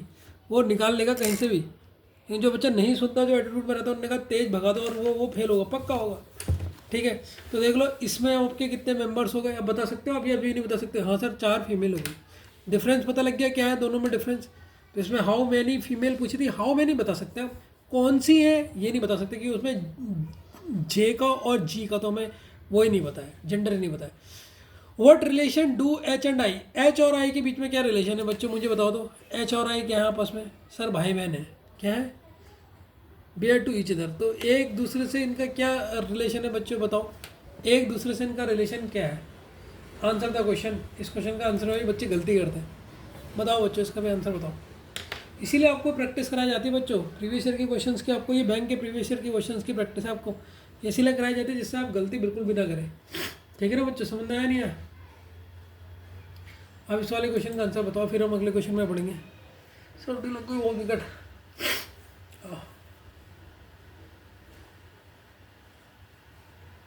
वो निकाल लेगा कहीं से भी। लेकिन जो बच्चा नहीं सुनता, जो एटीट्यूड में रहता है, उन्होंने कहा तेज भगा दो और वो फेल होगा, पक्का होगा। ठीक है, तो देख लो इसमें आपके कितने मेंबर्स हो गए, अब बता सकते हो आप या अभी नहीं बता सकते। हाँ सर 4 फीमेल हो गई, डिफरेंस पता लग गया क्या है दोनों में डिफरेंस। तो इसमें हाउ मैनी फीमेल पूछी थी, हाउ मैनी बता सकते हैं, कौन सी है ये नहीं बता सकते, क्योंकि उसमें जे का और जी का तो हमें वो ही नहीं बताया, जेंडर ही नहीं बताया। What relation do H and I, H और आई के बीच में क्या रिलेशन है बच्चों, मुझे बताओ तो। एच और आई क्या है आपस में, सर भाई बहन है, क्या है, बियर टू ईच अदर, तो एक दूसरे से इनका क्या रिलेशन है बच्चों, बताओ एक दूसरे से इनका रिलेशन क्या है। आंसर द क्वेश्चन, इस क्वेश्चन का आंसर में बच्चे गलती करते हैं, बताओ बच्चों इसका भी आंसर बताओ। इसीलिए आपको प्रैक्टिस कराई जाती है बच्चों, प्रीवियस ईयर के क्वेश्चंस की, आपको ये बैंक के प्रीवियस ईयर के क्वेश्चंस की प्रैक्टिस है आपको इसीलिए कराई जाती है, जिससे आप गलती बिल्कुल भी ना करें। ठीक है ना बच्चों, समझ में आया नहीं आया। अब इस वाले क्वेश्चन का आंसर बताओ, फिर हम अगले क्वेश्चन में पढ़ेंगे। सर्दी लग गई वो विकट।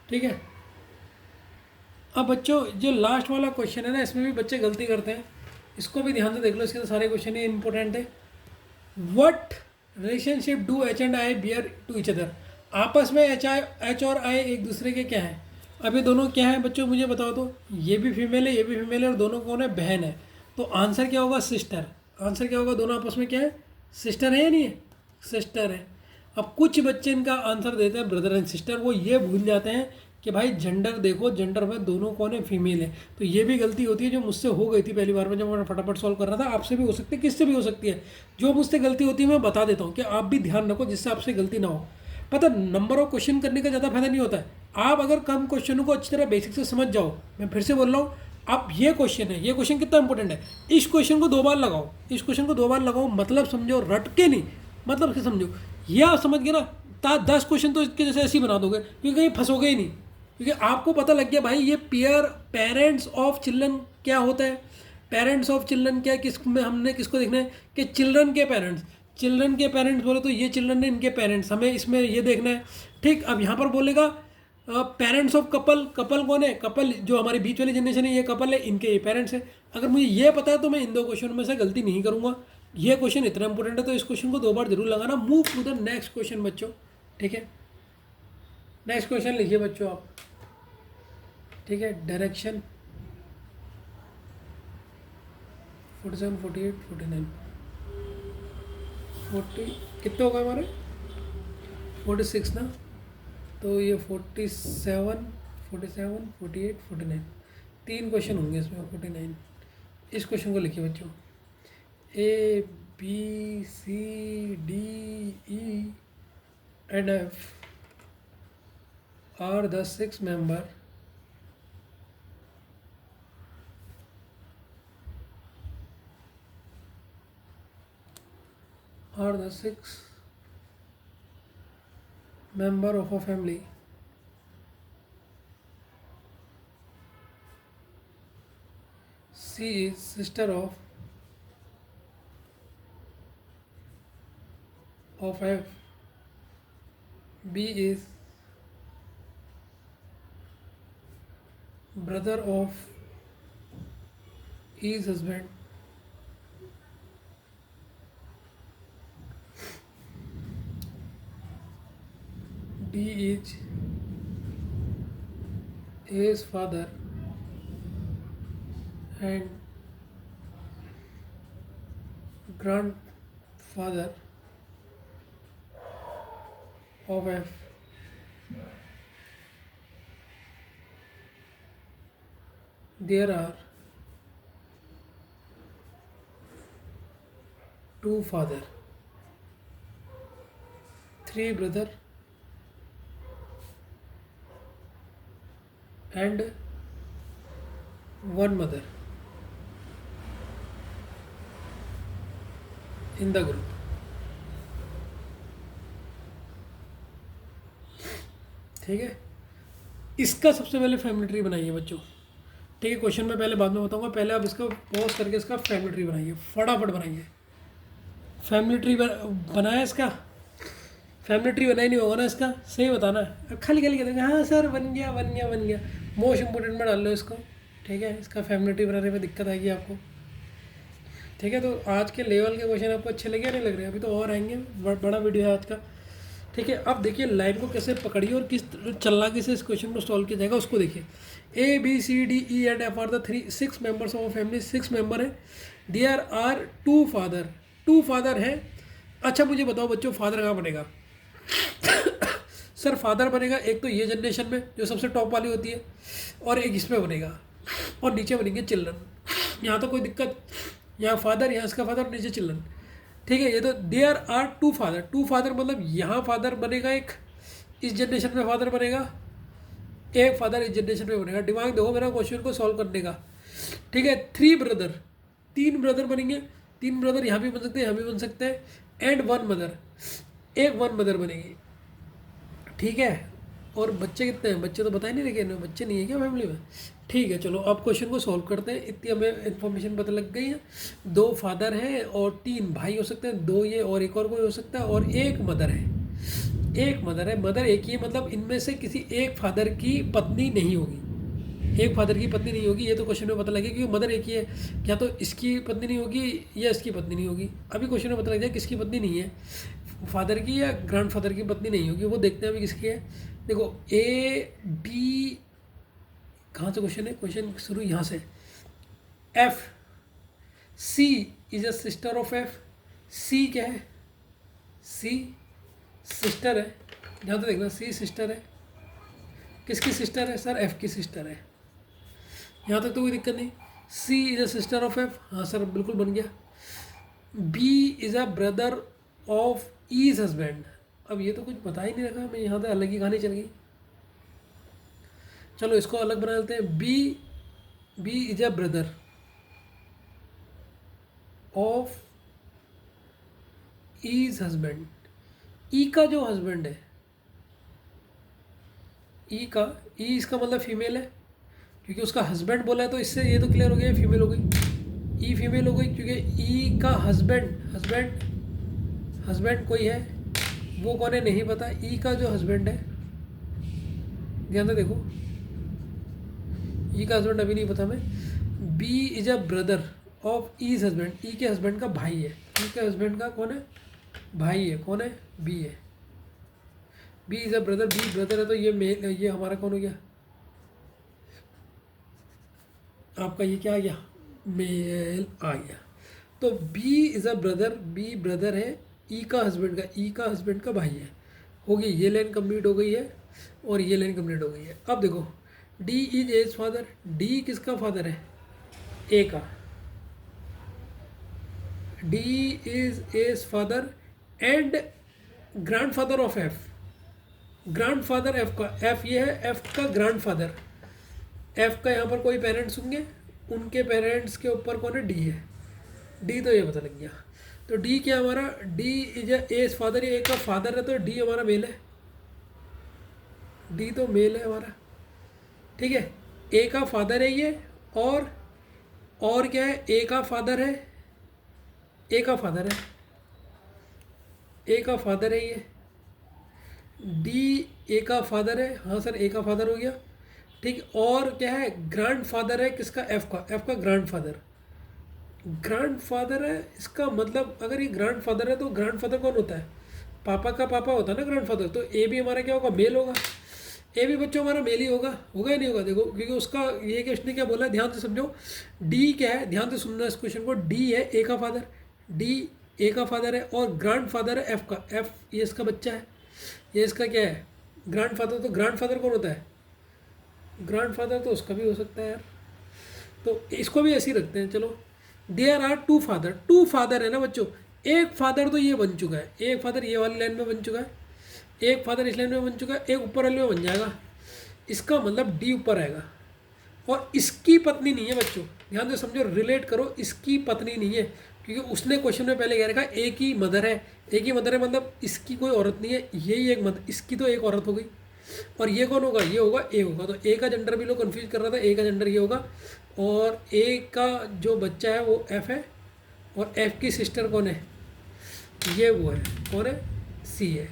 ठीक है, अब बच्चों जो लास्ट वाला क्वेश्चन है ना, इसमें भी बच्चे गलती करते हैं, इसको भी ध्यान से देख लो, इसके तो सारे क्वेश्चन ही इंपॉर्टेंट है। What relationship do H and I bear to each other? आपस में एच और आई एक दूसरे के क्या है? अब ये दोनों क्या है बच्चों, मुझे बताओ तो। ये भी फीमेल है, ये भी फीमेल है, और दोनों कौन है? बहन है। तो आंसर क्या होगा? सिस्टर। आंसर क्या होगा? दोनों आपस में क्या है? सिस्टर है या नहीं है? सिस्टर है। अब कुछ बच्चे इनका आंसर देते हैं ब्रदर एंड सिस्टर, वो ये भूल जाते हैं कि भाई जेंडर देखो, जेंडर में दोनों कौन है? फीमेल है। तो ये भी गलती होती है जो मुझसे हो गई थी पहली बार में, जब मैं फटाफट सॉल्व कर रहा था। आपसे भी हो सकती है, किससे भी हो सकती है। जो मुझसे गलती होती है मैं बता देता हूँ कि आप भी ध्यान रखो जिससे आपसे गलती ना हो। पता, नंबर ऑफ क्वेश्चन करने का ज़्यादा फायदा नहीं होता है। आप अगर कम क्वेश्चनों को अच्छी तरह बेसिक से समझ जाओ, मैं फिर से बोल रहा हूँ, अब ये क्वेश्चन है, ये क्वेश्चन कितना इंपॉर्टेंट है। इस क्वेश्चन को 2 बार लगाओ, इस क्वेश्चन को 2 बार लगाओ, मतलब समझो, रट के नहीं, मतलब से समझो। ये आप समझ गए ना, 10 क्वेश्चन तो इसके जैसे ऐसे ही बना दोगे, क्योंकि कहीं फंसोगे ही नहीं। क्योंकि आपको पता लग गया भाई ये पेरेंट्स ऑफ चिल्ड्रन क्या होता है। पेरेंट्स ऑफ चिल्ड्रन क्या, किस में हमने किसको देखना है कि चिल्ड्रन के पेरेंट्स। चिल्ड्रन के पेरेंट्स बोले तो ये चिल्ड्रन ने इनके पेरेंट्स, हमें इसमें ये देखना है। ठीक, अब यहाँ पर बोलेगा पेरेंट्स ऑफ कपल। कपल कौन है? कपल जो हमारी बीच वाली जनरेशन है, ये कपल है, इनके ये पेरेंट्स है। अगर मुझे ये पता है तो मैं इन 2 क्वेश्चन में से गलती नहीं करूँगा। ये क्वेश्चन इतना इंपॉर्टेंट है तो इस क्वेश्चन को 2 बार जरूर लगाना। Move to the next question बच्चों। ठीक है, नेक्स्ट क्वेश्चन लिखिए बच्चों आप। ठीक है, डायरेक्शन 47, 48, 49, 40 कितने हो गए हमारे? 46 ना। तो ये 47, 47, 48, 49, 3 क्वेश्चन होंगे इसमें। 49, इस क्वेश्चन को लिखिए बच्चों। A B C D E and F are the 6 member of a family. C is sister of F. B is brother of E's husband. D is A's father and grandfather of F. There are 2 father, 3 brother and 1 mother in the group. ठीक है, इसका सबसे पहले family tree बनाइए बच्चों। ठीक है, question में पहले बाद में बताऊंगा, पहले आप इसका पॉज करके इसका फैमिली ट्री बनाइए, फटाफट बनाइए। फैमिली ट्री बनाया इसका? फैमिली ट्री बनाई नहीं होगा ना इसका, सही बताना है। खाली खाली कहते हैं हाँ सर बन गया बन गया बन गया। मोस्ट इंपोर्टेंट में डाल लो इसको। ठीक है, इसका फैमिली ट्री बनाने में दिक्कत आएगी आपको। ठीक है, तो आज के लेवल के क्वेश्चन आपको अच्छे लगे नहीं लग रहे? अभी तो और आएंगे, बड़ा वीडियो है आज का। ठीक है, अब देखिए लाइन को कैसे पकड़िए और किस चालाकी से इस क्वेश्चन को सॉल्व किया जाएगा उसको देखिए। A B C D E and F are the 6 members of a family। 6 member है। There are 2 father। 2 फादर है। अच्छा मुझे बताओ बच्चों, फादर कहाँ बनेगा? सर फादर बनेगा एक तो ये जनरेशन में जो सबसे टॉप वाली होती है, और एक इसमें बनेगा, और नीचे बनेंगे चिल्ड्रन। यहाँ तो कोई दिक्कत, यहाँ फादर, यहाँ इसका फादर, नीचे चिल्ड्रन। ठीक है, ये तो देयर आर 2 फादर। 2 फादर मतलब यहाँ फादर बनेगा एक, इस जनरेशन में फादर बनेगा, एक फादर इस जनरेशन में बनेगा। दिमाग देखो मेरा क्वेश्चन को सॉल्व करने का। ठीक है, 3 ब्रदर, 3 ब्रदर बनेंगे। 3 ब्रदर यहाँ भी बन सकते हैं, यहाँ भी बन सकते हैं, एंड 1 मदर, एक 1 मदर बनेगी। ठीक है, और बच्चे कितने हैं? बच्चे तो बता ही नहीं रखे, बच्चे नहीं है क्या फैमिली में? ठीक है, चलो अब क्वेश्चन को सॉल्व करते हैं। इतनी हमें इन्फॉर्मेशन पता लग गई है। दो फादर हैं और तीन भाई हो सकते हैं, दो ये और एक और कोई हो सकता है, और एक मदर है। एक मदर है, मदर एक ही है, मतलब इनमें से किसी एक फादर की पत्नी नहीं होगी। एक फादर की पत्नी नहीं होगी, ये तो क्वेश्चन में पता लगे क्योंकि मदर एक ही है। क्या तो इसकी पत्नी नहीं होगी या इसकी पत्नी नहीं होगी। अभी क्वेश्चन में पता लग जाए किसकी पत्नी नहीं है, फादर की या ग्रैंड फादर की पत्नी नहीं होगी। वो देखते हैं अभी किसकी है। देखो ए डी, कहाँ से क्वेश्चन है, क्वेश्चन शुरू यहाँ से। F C is a sister of F. C क्या है, सी सिस्टर है। ध्यान से देखना, सी सिस्टर है। किसकी सिस्टर है सर, एफ की सिस्टर है। यहाँ तक तो कोई दिक्कत नहीं। C is a sister of F, हाँ सर बिल्कुल बन गया। B is a brother of E's husband. अब ये तो कुछ बता ही नहीं रखा, मैं यहाँ तक अलग ही कहानी चल गई। चलो इसको अलग बना लेते हैं। B is a brother of E's husband. E का जो हस्बैंड है, ई का, ई इसका मतलब फीमेल है क्योंकि उसका हस्बैंड बोला है, तो इससे ये तो क्लियर हो गया फीमेल हो गई। ई फीमेल हो गई क्योंकि ई का हस्बैंड, हस्बैंड कोई है, वो कौन है नहीं पता। ई का जो हस्बैंड है, ध्यान से देखो, ई का हस्बैंड अभी नहीं पता हमें। B is a brother of E's husband, E के हस्बैंड का भाई है। ई के हस्बैंड का कौन है, भाई है। कौन है, बी है। B is a brother, B brother है तो ये मेल, ये हमारा कौन हो गया, आपका ये क्या आ गया, मेल आ गया। तो B is a brother, B brother है ई का हस्बैंड का, ई का हस्बैंड का भाई है। हो गई ये लाइन कंप्लीट हो गई है और ये लाइन कंप्लीट हो गई है। अब देखो D is as father, D किसका फादर है, ए का। D is as father and grandfather of F. Grandfather F का, एफ ये है एफ का ग्रैंड फादर। एफ का यहाँ पर कोई पेरेंट्स होंगे, उनके पेरेंट्स के ऊपर कौन है, डी है। डी तो ये पता लग गया। तो डी क्या हमारा, डी इज ए फादर, ये ए का फादर है तो डी हमारा मेल है। डी तो मेल है हमारा, ठीक है। ए का फादर है ये, और क्या है, ए का फादर है, ए का फादर है, ए का फादर है ये। डी ए का फादर है, हाँ सर ए का फादर हो गया, ठीक। और क्या है, ग्रैंड फादर है किसका, एफ का, एफ का ग्रैंड फादर। ग्रैंड फादर है, इसका मतलब अगर ये ग्रैंड फादर है तो ग्रैंड फादर कौन होता है, पापा का पापा होता है ना ग्रैंड फादर। तो ए भी हमारा क्या होगा, मेल होगा। ए भी बच्चों हमारा मेल ही होगा, होगा या नहीं होगा। देखो क्योंकि उसका ये कि उसने क्या बोला है, ध्यान से समझो। डी क्या है, ध्यान से सुनना इस क्वेश्चन को। डी है ए का फादर, डी ए का फादर है और ग्रैंड फादर है एफ का, एफ ये इसका बच्चा है, ये इसका क्या है, ग्रैंड फादर। तो ग्रैंड फादर कौन होता है, ग्रैंड फादर तो उसका भी हो सकता है यार। तो इसको भी ऐसे ही रखते हैं चलो। There are two father, two father है ना बच्चों। एक फादर तो ये बन चुका है, एक फादर ये वाली लाइन में बन चुका है, एक फादर इस लाइन में बन चुका है, एक ऊपर वाले में बन जाएगा। इसका मतलब डी ऊपर आएगा। और इसकी पत्नी नहीं है बच्चों, ध्यान से समझो, रिलेट करो, इसकी पत्नी नहीं है क्योंकि उसने क्वेश्चन में पहले कह रखा एक ही मदर है। एक ही मदर है मतलब इसकी कोई औरत नहीं है, यही एक मदर, इसकी तो एक औरत हो गई। और ये कौन होगा, ये होगा ए होगा। तो ए का जेंडर भी लोग कंफ्यूज कर रहा था, ए का जेंडर ये होगा। और ए का जो बच्चा है वो एफ है, और एफ की सिस्टर कौन है, ये वो है, कौन है, सी है।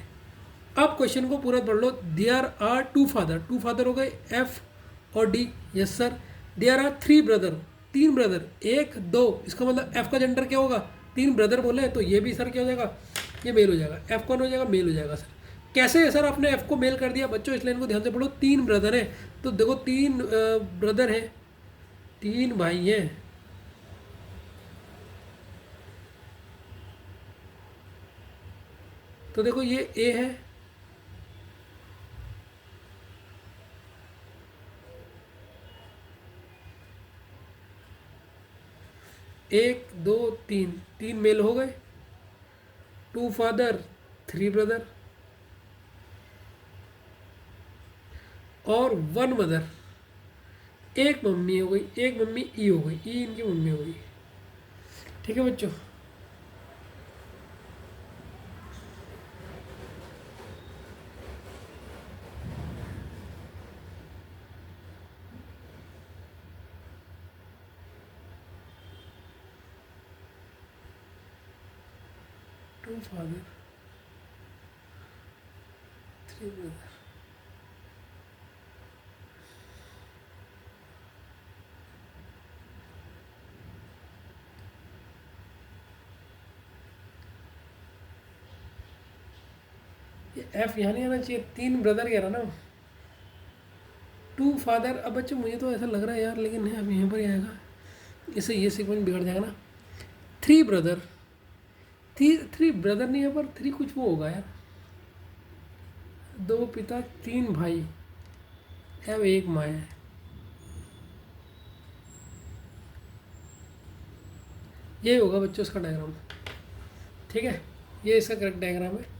अब क्वेश्चन को पूरा पढ़ लो। There are two father, two father हो गए एफ और D, yes sir. There are three brother, तीन ब्रदर, एक दो, इसका मतलब एफ का जेंडर क्या होगा, तीन ब्रदर बोले हैं तो ये भी सर क्या हो जाएगा, ये मेल हो जाएगा। एफ कौन हो जाएगा, मेल हो जाएगा सर। कैसे है सर, आपने एफ को मेल कर दिया बच्चों, इस लाइन को ध्यान से पढ़ो। तीन ब्रदर हैं तो देखो, तीन ब्रदर हैं, तीन भाई हैं, तो देखो ये ए है, एक दो तीन, तीन मेल हो गए। टू फादर, थ्री ब्रदर और वन मदर, एक मम्मी हो गई, एक मम्मी ई हो गई, ई इनकी मम्मी हो गई, ठीक है बच्चों। Father, 3 brother. ये एफ यहाँ नहीं आना चाहिए, 3 ब्रदर कह रहा ना, 2 फादर। अब बच्चे मुझे तो ऐसा लग रहा है यार, लेकिन नहीं, अब यहाँ पर ही आएगा, इससे ये सीक्वेंस बिगड़ जाएगा ना। 3 ब्रदर, 3 ब्रदर नहीं है पर 3 कुछ वो होगा यार, 2 पिता 3 भाई, अब 1 माँ है। ये होगा बच्चों इसका डायग्राम, ठीक है, ये इसका करेक्ट डायग्राम है।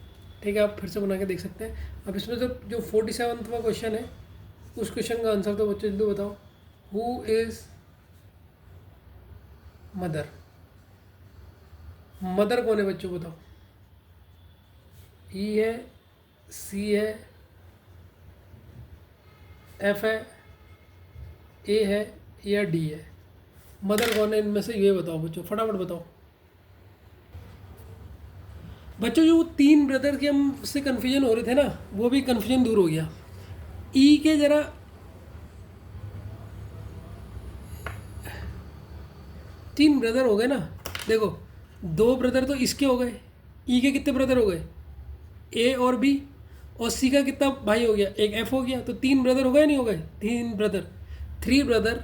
ठीक है, आप फिर से बना के देख सकते हैं। अब इसमें तो जो 47वां क्वेश्चन है, उस क्वेश्चन का आंसर तो बच्चों जल्दी बताओ। हु इज मदर, मदर कौन है बच्चों बताओ। ई है, सी है, एफ है, ए है या डी है। मदर कौन है इनमें से, ये बताओ बच्चों, फटाफट बताओ। बच्चों जो 3 ब्रदर के हम से कन्फ्यूजन हो रहे थे ना, वो भी कन्फ्यूजन दूर हो गया। ई के जरा 3 ब्रदर हो गए ना, देखो 2 ब्रदर तो इसके हो गए, ई के कितने ब्रदर हो गए, ए और बी, और सी का कितना भाई हो गया, एक एफ हो गया, तो 3 ब्रदर हो गए नहीं हो गए, 3 ब्रदर, 3 ब्रदर,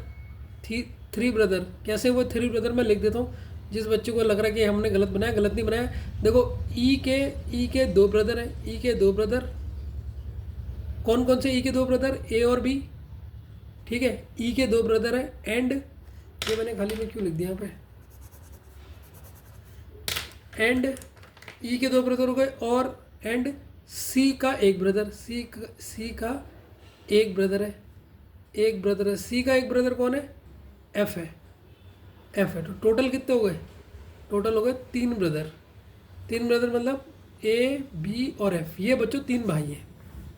3 ब्रदर। कैसे हुए 3 ब्रदर, मैं लिख देता हूँ, जिस बच्चे को लग रहा है कि हमने गलत बनाया, गलत नहीं बनाया। देखो ई के 2 ब्रदर हैं, ई के 2 ब्रदर, कौन कौन से ई के 2 ब्रदर, ए और बी, ठीक है, ई के 2 ब्रदर है, एंड ये मैंने खाली में क्यों लिख दिया यहाँ पे, एंड ई के 2 ब्रदर हो गए, और एंड सी का एक ब्रदर, सी का एक ब्रदर है, एक ब्रदर है, सी का एक ब्रदर कौन है, एफ है, एफ है। तो टोटल कितने हो गए, टोटल हो गए 3 ब्रदर, 3 ब्रदर मतलब ए बी और एफ, ये बच्चों 3 भाई हैं।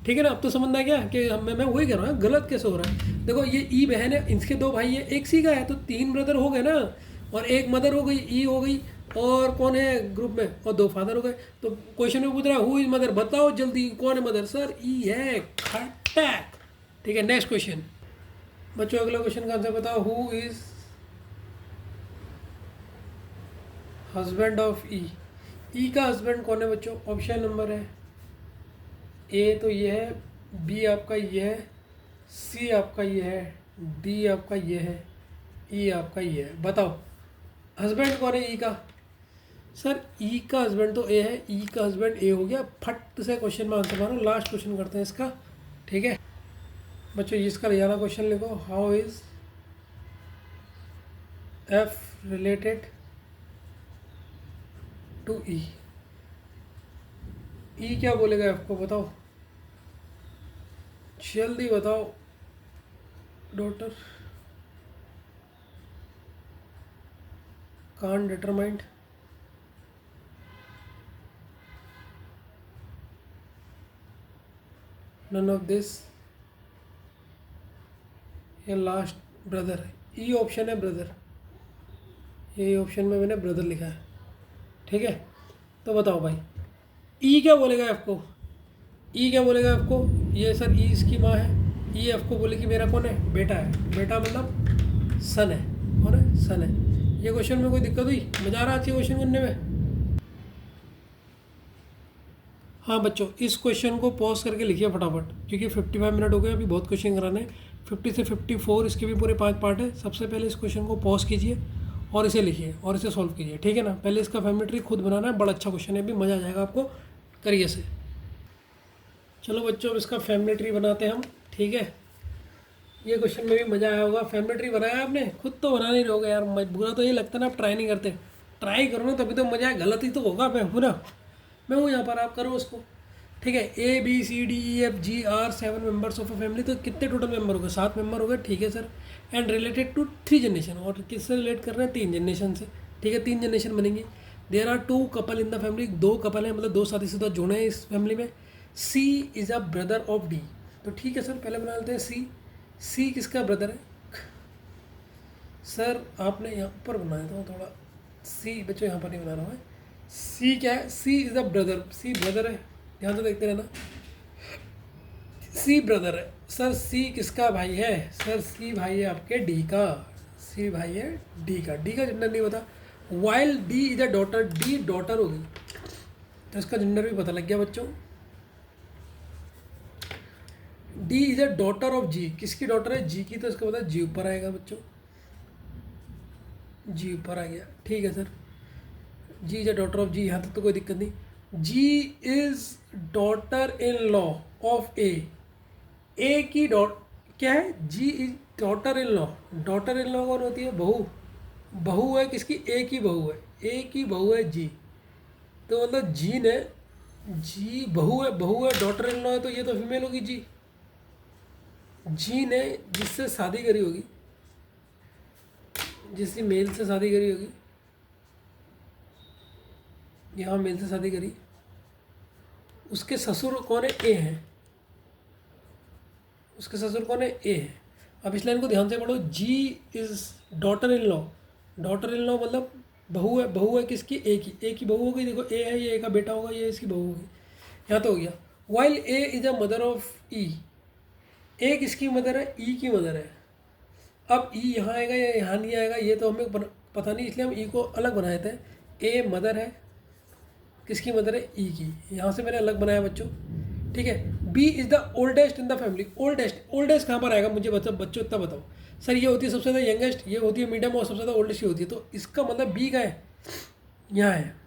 ठीक है ना, अब तो समझना है क्या कि मैं वही कह रहा हूँ, गलत कैसे हो रहा है। देखो ये ई बहन है, इसके 2 भाई है, एक सी का है, तो 3 ब्रदर हो गए ना, और एक मदर हो गई, ई हो गई, और कौन है ग्रुप में, और 2 फादर हो गए। तो क्वेश्चन में पूछ रहा है हु इज मदर, बताओ जल्दी कौन है मदर, सर ई है, खटैक। ठीक है, नेक्स्ट क्वेश्चन बच्चों, अगला क्वेश्चन का आंसर बताओ। हु इज हस्बैंड ऑफ ई, ई का हस्बैंड कौन है बच्चों, ऑप्शन नंबर है ए तो ये है, बी आपका ये है, सी आपका ये है, डी आपका ये है, ई आपका ये है। बताओ हस्बैंड कौन है ई का, सर ई का हस्बैंड तो ए है, ई का हस्बैंड ए हो गया। फट से क्वेश्चन में आंसर मारो, लास्ट क्वेश्चन करते हैं इसका। ठीक है बच्चों, इसका ज़्यादा क्वेश्चन लिखो, how is F related to E, E क्या बोलेगा एफ को, बताओ जल्दी बताओ daughter, can't determined, none of this, ये लास्ट ब्रदर है, ई ऑप्शन है ब्रदर, ये ऑप्शन में मैंने ब्रदर लिखा है। ठीक है, तो बताओ भाई ई क्या बोलेगा एफ को, ई क्या बोलेगा एफ को, ये सर ई इसकी माँ है, ई एफ को बोले कि मेरा कौन है, बेटा है, बेटा मतलब सन है, कौन है, सन है। ये क्वेश्चन में कोई दिक्कत हुई, मजा आ रहा है क्वेश्चन करने में। हाँ बच्चों, इस क्वेश्चन को पॉज करके लिखिए फटाफट, क्योंकि 55 मिनट हो गए, अभी बहुत क्वेश्चन कराने हैं, 50 से 54 इसके भी पूरे 5 पार्ट है। सबसे पहले इस क्वेश्चन को पॉज कीजिए और इसे लिखिए और इसे सॉल्व कीजिए, ठीक है ना। पहले इसका फैमिली ट्री खुद बनाना है, बड़ा अच्छा क्वेश्चन है, अभी मज़ा आ जाएगा आपको, करिए से। चलो बच्चों, अब इसका फैमिली ट्री बनाते हैं हम, ठीक है। ये क्वेश्चन में भी मज़ा आया होगा। फैमिली ट्री बनाया आपने, खुद तो बना नहीं रहोगे यार, बुरा तो ये लगता है ना आप ट्राई नहीं करते, ट्राई करो ना तभी तो मज़ा आए, गलती तो होगा, मैं हूँ ना, मैं हूँ यहाँ पर, आप करो उसको। ठीक है, A B C D E F G are 7 members of a family, तो कितने टोटल मेंबर हो गए, 7 मेंबर हो गए, ठीक है sir. And related to 3 generation, और किससे रिलेट कर रहे हैं, 3 जनरेशन से, ठीक है, 3 जनरेशन बनेंगी। There are 2 couple in the family, 2 couple हैं, मतलब 2 शादीशुदा जुड़े हैं इस फैमिली में। C is a brother of D, तो ठीक है सर, पहले बना लेते हैं सी। सी किसका ब्रदर है सर, आपने यहाँ पर बनाया था थोड़ा, सी बच्चों यहाँ पर नहीं बना रहा है, सी क्या है? C is the brother, C brother है, ध्यान से देखते रहना, सी ब्रदर है। सर सी किसका भाई है? सर सी भाई है आपके डी का, सी भाई है डी का, डी का जेंडर नहीं पता। While D is a daughter, D daughter होगी तो इसका जेंडर भी पता लग गया बच्चों। D is a daughter of G, किसकी डॉटर है? जी की, तो इसका पता जी ऊपर आएगा बच्चों, जी ऊपर आ गया, ठीक है सर। G is a daughter of G, यहाँ तक तो कोई दिक्कत नहीं। G is daughter in law of A की डॉट क्या है? G is daughter in law, daughter in law कौन होती है? बहू, बहू है किसकी? ए की बहू है, ए की बहू है जी, तो मतलब जी ने, जी बहू है, बहू है, डॉटर इन लॉ है, तो ये तो फीमेल होगी जी। जी ने जिससे शादी करी होगी, जिसकी मेल से शादी करी होगी, यहाँ मेल से शादी करी, उसके ससुर कौन है? ए है, उसके ससुर कौन है? ए है। अब इस लाइन को ध्यान से पढ़ो, G is daughter in law, daughter in law मतलब बहू है, बहू है किसकी? ए की, ए की बहू हो गई, देखो ए है, ये ए का बेटा होगा, ये इसकी बहू होगी, यहाँ तो हो गया। While A is a mother of E, A किसकी मदर है? ई की मदर है। अब ई यहाँ आएगा या यहाँ नहीं आएगा ये तो हमें पता नहीं, इसलिए हम ई को अलग बनाए थे। ए मदर है, किसकी मदर है? ई की, यहाँ से मैंने अलग बनाया बच्चों, ठीक है। B is the oldest in the family, oldest, oldest कहाँ पर आएगा मुझे बच्चों इतना बताओ। सर ये होती है सबसे ज़्यादा यंगेस्ट, ये होती है मीडियम, और सबसे ज़्यादा ओल्डेस्ट ये होती है, तो इसका मतलब बी का है, यहाँ है।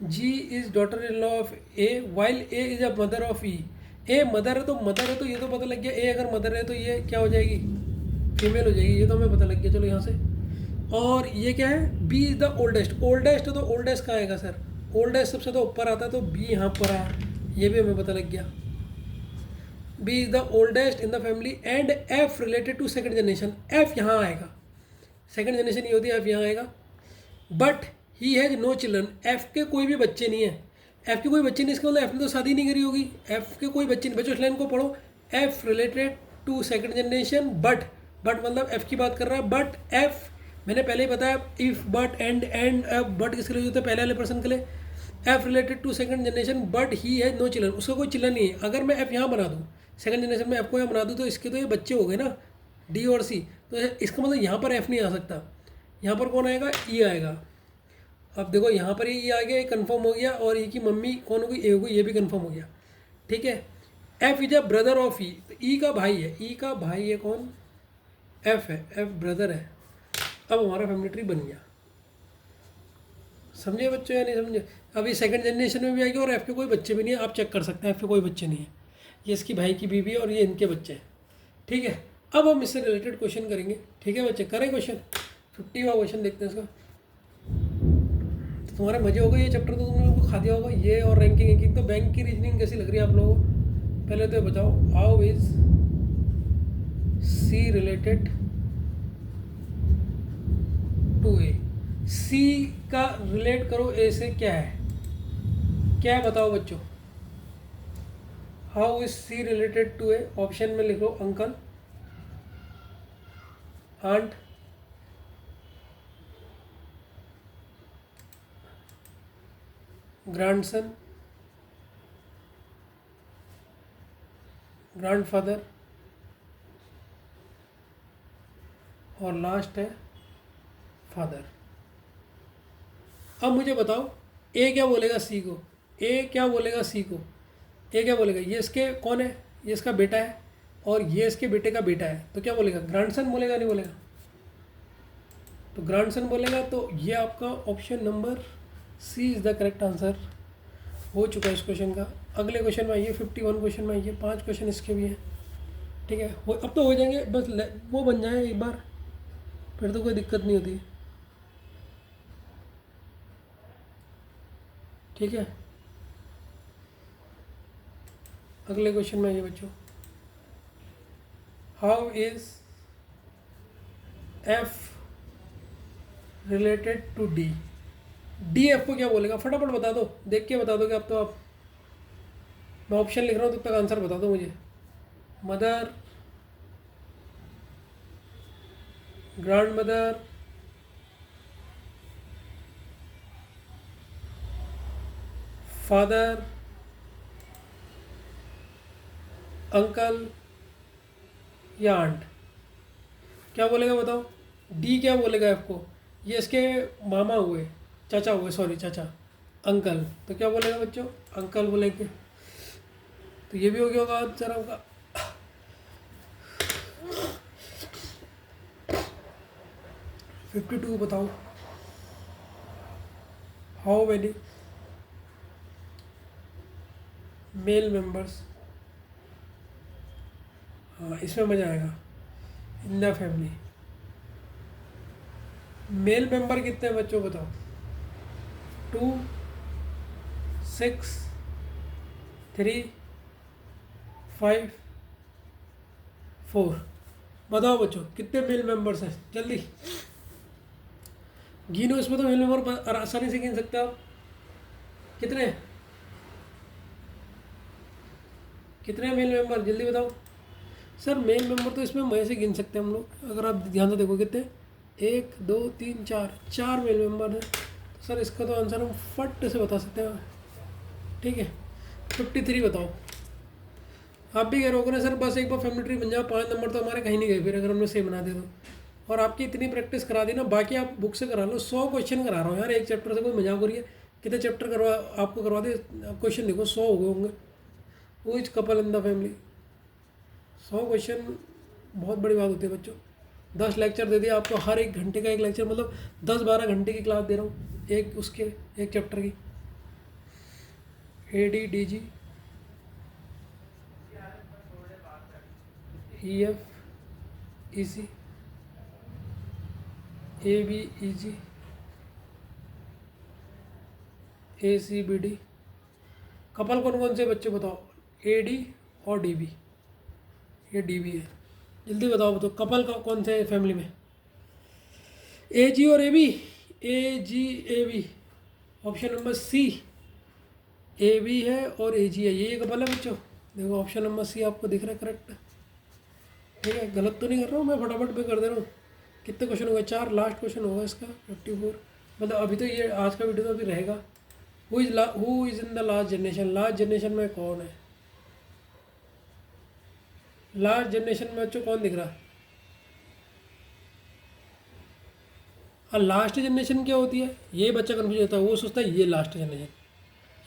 G is daughter in law of A, while A is a mother of E, A mother है तो मदर है, तो ये तो पता लग गया, ए अगर मदर है तो ये क्या हो जाएगी? फीमेल हो जाएगी, ये तो हमें पता लग गया, चलो यहाँ से। और ये क्या है? B is the oldest, oldest तो ओल्डेस्ट कहाँ आएगा सर? ओल्डेस्ट सबसे तो ऊपर आता है, तो बी यहाँ पर आया, ये भी हमें पता लग गया। B is the oldest in the family and F related to second generation, F यहाँ आएगा, सेकंड जनरेशन ये होती है, एफ यहाँ आएगा। But he has no children, F के कोई भी बच्चे नहीं है, एफ के कोई बच्चे नहीं, इसका मतलब एफ ने तो शादी नहीं करी होगी, एफ के कोई बच्चे नहीं। बच्चों इस लाइन को पढ़ो, F related to second generation, but मतलब एफ की बात कर रहा है, बट एफ मैंने पहले ही बताया, if but and F but किसके लिए होता है? पहले वाले पर्सन के लिए। F related to second generation but he has no children, उसका कोई चिल्ड्रन नहीं है। अगर मैं एफ यहाँ बना दूँ, सेकंड जनरेशन में एफ को यहाँ बना दूँ, तो इसके तो ये बच्चे हो गए ना, डी और सी, तो इसका मतलब यहाँ पर एफ नहीं आ सकता, यहाँ पर कौन आएगा? ई आएगा। अब देखो यहाँ पर ई आ गया, ये कन्फर्म हो गया, और ई की मम्मी कौन होगी? ए होगी, ये भी कन्फर्म हो गया, ठीक है। F is a brother of E, तो ई का भाई है, ई का भाई है कौन? एफ है, एफ ब्रदर है। अब हमारा फैमिली ट्री बन गया, समझे बच्चों या नहीं समझे? अभी सेकंड जनरेशन में भी आएगी, और एफ के कोई बच्चे भी नहीं है, आप चेक कर सकते हैं, एफ के कोई बच्चे नहीं है, ये इसकी भाई की बीवी है, और ये इनके बच्चे हैं, ठीक है। अब हम इससे रिलेटेड क्वेश्चन करेंगे, ठीक है बच्चे, करें क्वेश्चन। 50वां क्वेश्चन देखते हैं इसका। तो तुम्हारे मजे हो गए, ये चैप्टर तो तुम लोगों को खा दिया होगा, ये और रैंकिंग। तो बैंक की रीजनिंग कैसी लग रही है आप लोगों को? पहले तो ये बताओ, how is C related to A, C का रिलेट करो ए से, क्या है, क्या है बताओ बच्चों? How is C related to A? Option में लिख लो, अंकल, आंट, ग्रैंडसन, ग्रैंडफादर, और लास्ट है फादर। अब मुझे बताओ, ए क्या बोलेगा सी को? ए क्या बोलेगा सी को? ए क्या बोलेगा? ये इसके कौन है? ये इसका बेटा है, और ये इसके बेटे का बेटा है, तो क्या बोलेगा? ग्रैंडसन बोलेगा, नहीं बोलेगा? तो ग्रैंडसन बोलेगा, तो ये आपका option number C is the correct answer हो चुका है इस क्वेश्चन का। अगले क्वेश्चन में आइए, 51 क्वेश्चन में आइए, 5 क्वेश्चन इसके भी हैं, ठीक है। अब तो हो जाएंगे, बस वो बन जाए एक बार, फिर तो कोई दिक्कत नहीं होती, ठीक है। अगले क्वेश्चन में आइए बच्चों, how is F related to D? D F को क्या बोलेगा? फटाफट बता दो, देख के बता दोगे अब तो आप। मैं ऑप्शन लिख रहा हूँ, तब तक आंसर बता दो मुझे। Mother grand mother, father, uncle या आंट। क्या बोलेगा बताओ? डी क्या बोलेगा आपको? ये इसके मामा हुए, चाचा हुए, सॉरी चाचा, अंकल। तो क्या बोलेगा बच्चों? अंकल बोलेंगे। तो ये भी हो गया होगा आंसर आपका। 52 बताओ। हाउ मेनी मेल मेंबर्स, हाँ इसमें मज़ा आएगा, इन द फैमिली। मेल मेंबर कितने हैं बच्चों बताओ? 2, 6, 3, 5, 4। बताओ बच्चों कितने मेल मेंबर्स हैं, जल्दी गिनो। इसमें तो मेल मेंबर आसानी से गिन सकते हो आप। कितने कितने मेल मेंबर, जल्दी बताओ। सर मेल मेंबर तो इसमें मजे से गिन सकते हैं हम लोग, अगर आप ध्यान से देखो कितने, 1, 2, 3, 4, 4 मेल मेंबर हैं। तो सर इसका तो आंसर हम फट से बता सकते हैं। ठीक है, 53 बताओ। आप भी कह रहे हो ना सर बस एक बार फैमिली ट्री बन जाओ, 5 नंबर तो हमारे कहीं नहीं गए फिर अगर हमने सही बना दे तो। और आपकी इतनी प्रैक्टिस करा दी ना, बाकी आप बुक से करा लो। 100 क्वेश्चन करा रहा हूँ यार एक चैप्टर से, कोई मजाक हो रही है? कितने चैप्टर करवा आपको करवा दे, क्वेश्चन देखो 100 हो गए होंगे। वो is couple in the family, 100 question बहुत बड़ी बात होती है बच्चों। 10 लेक्चर दे दिया आपको, हर एक घंटे का एक लेक्चर, मतलब 10-12 घंटे की क्लास दे रहा हूँ एक उसके, एक चैप्टर की। AD, DG, EF, EC, AB, EG, ACBD। Couple कौन कौन से बच्चे बताओ? AD और DB। ये DB है, जल्दी बताओ कपल का कौन से फैमिली में? AG और AB, AG AB, option number C। AB है और AG है, ये कपल है बच्चों। देखो ऑप्शन नंबर C आपको दिख रहा है करेक्ट। ठीक है, गलत तो नहीं कर रहा हूँ मैं, फटाफट पे कर दे रहा हूँ। कितने क्वेश्चन हो गए? 4, लास्ट क्वेश्चन होगा इसका 54। मतलब अभी तो ये आज का वीडियो तो अभी रहेगा। Who is in the last generation, last generation में कौन है? लास्ट जनरेशन में बच्चों कौन दिख रहा है? हाँ, लास्ट जनरेशन क्या होती है ये बच्चा कन्फ्यूज होता है, वो सोचता है ये लास्ट जनरेशन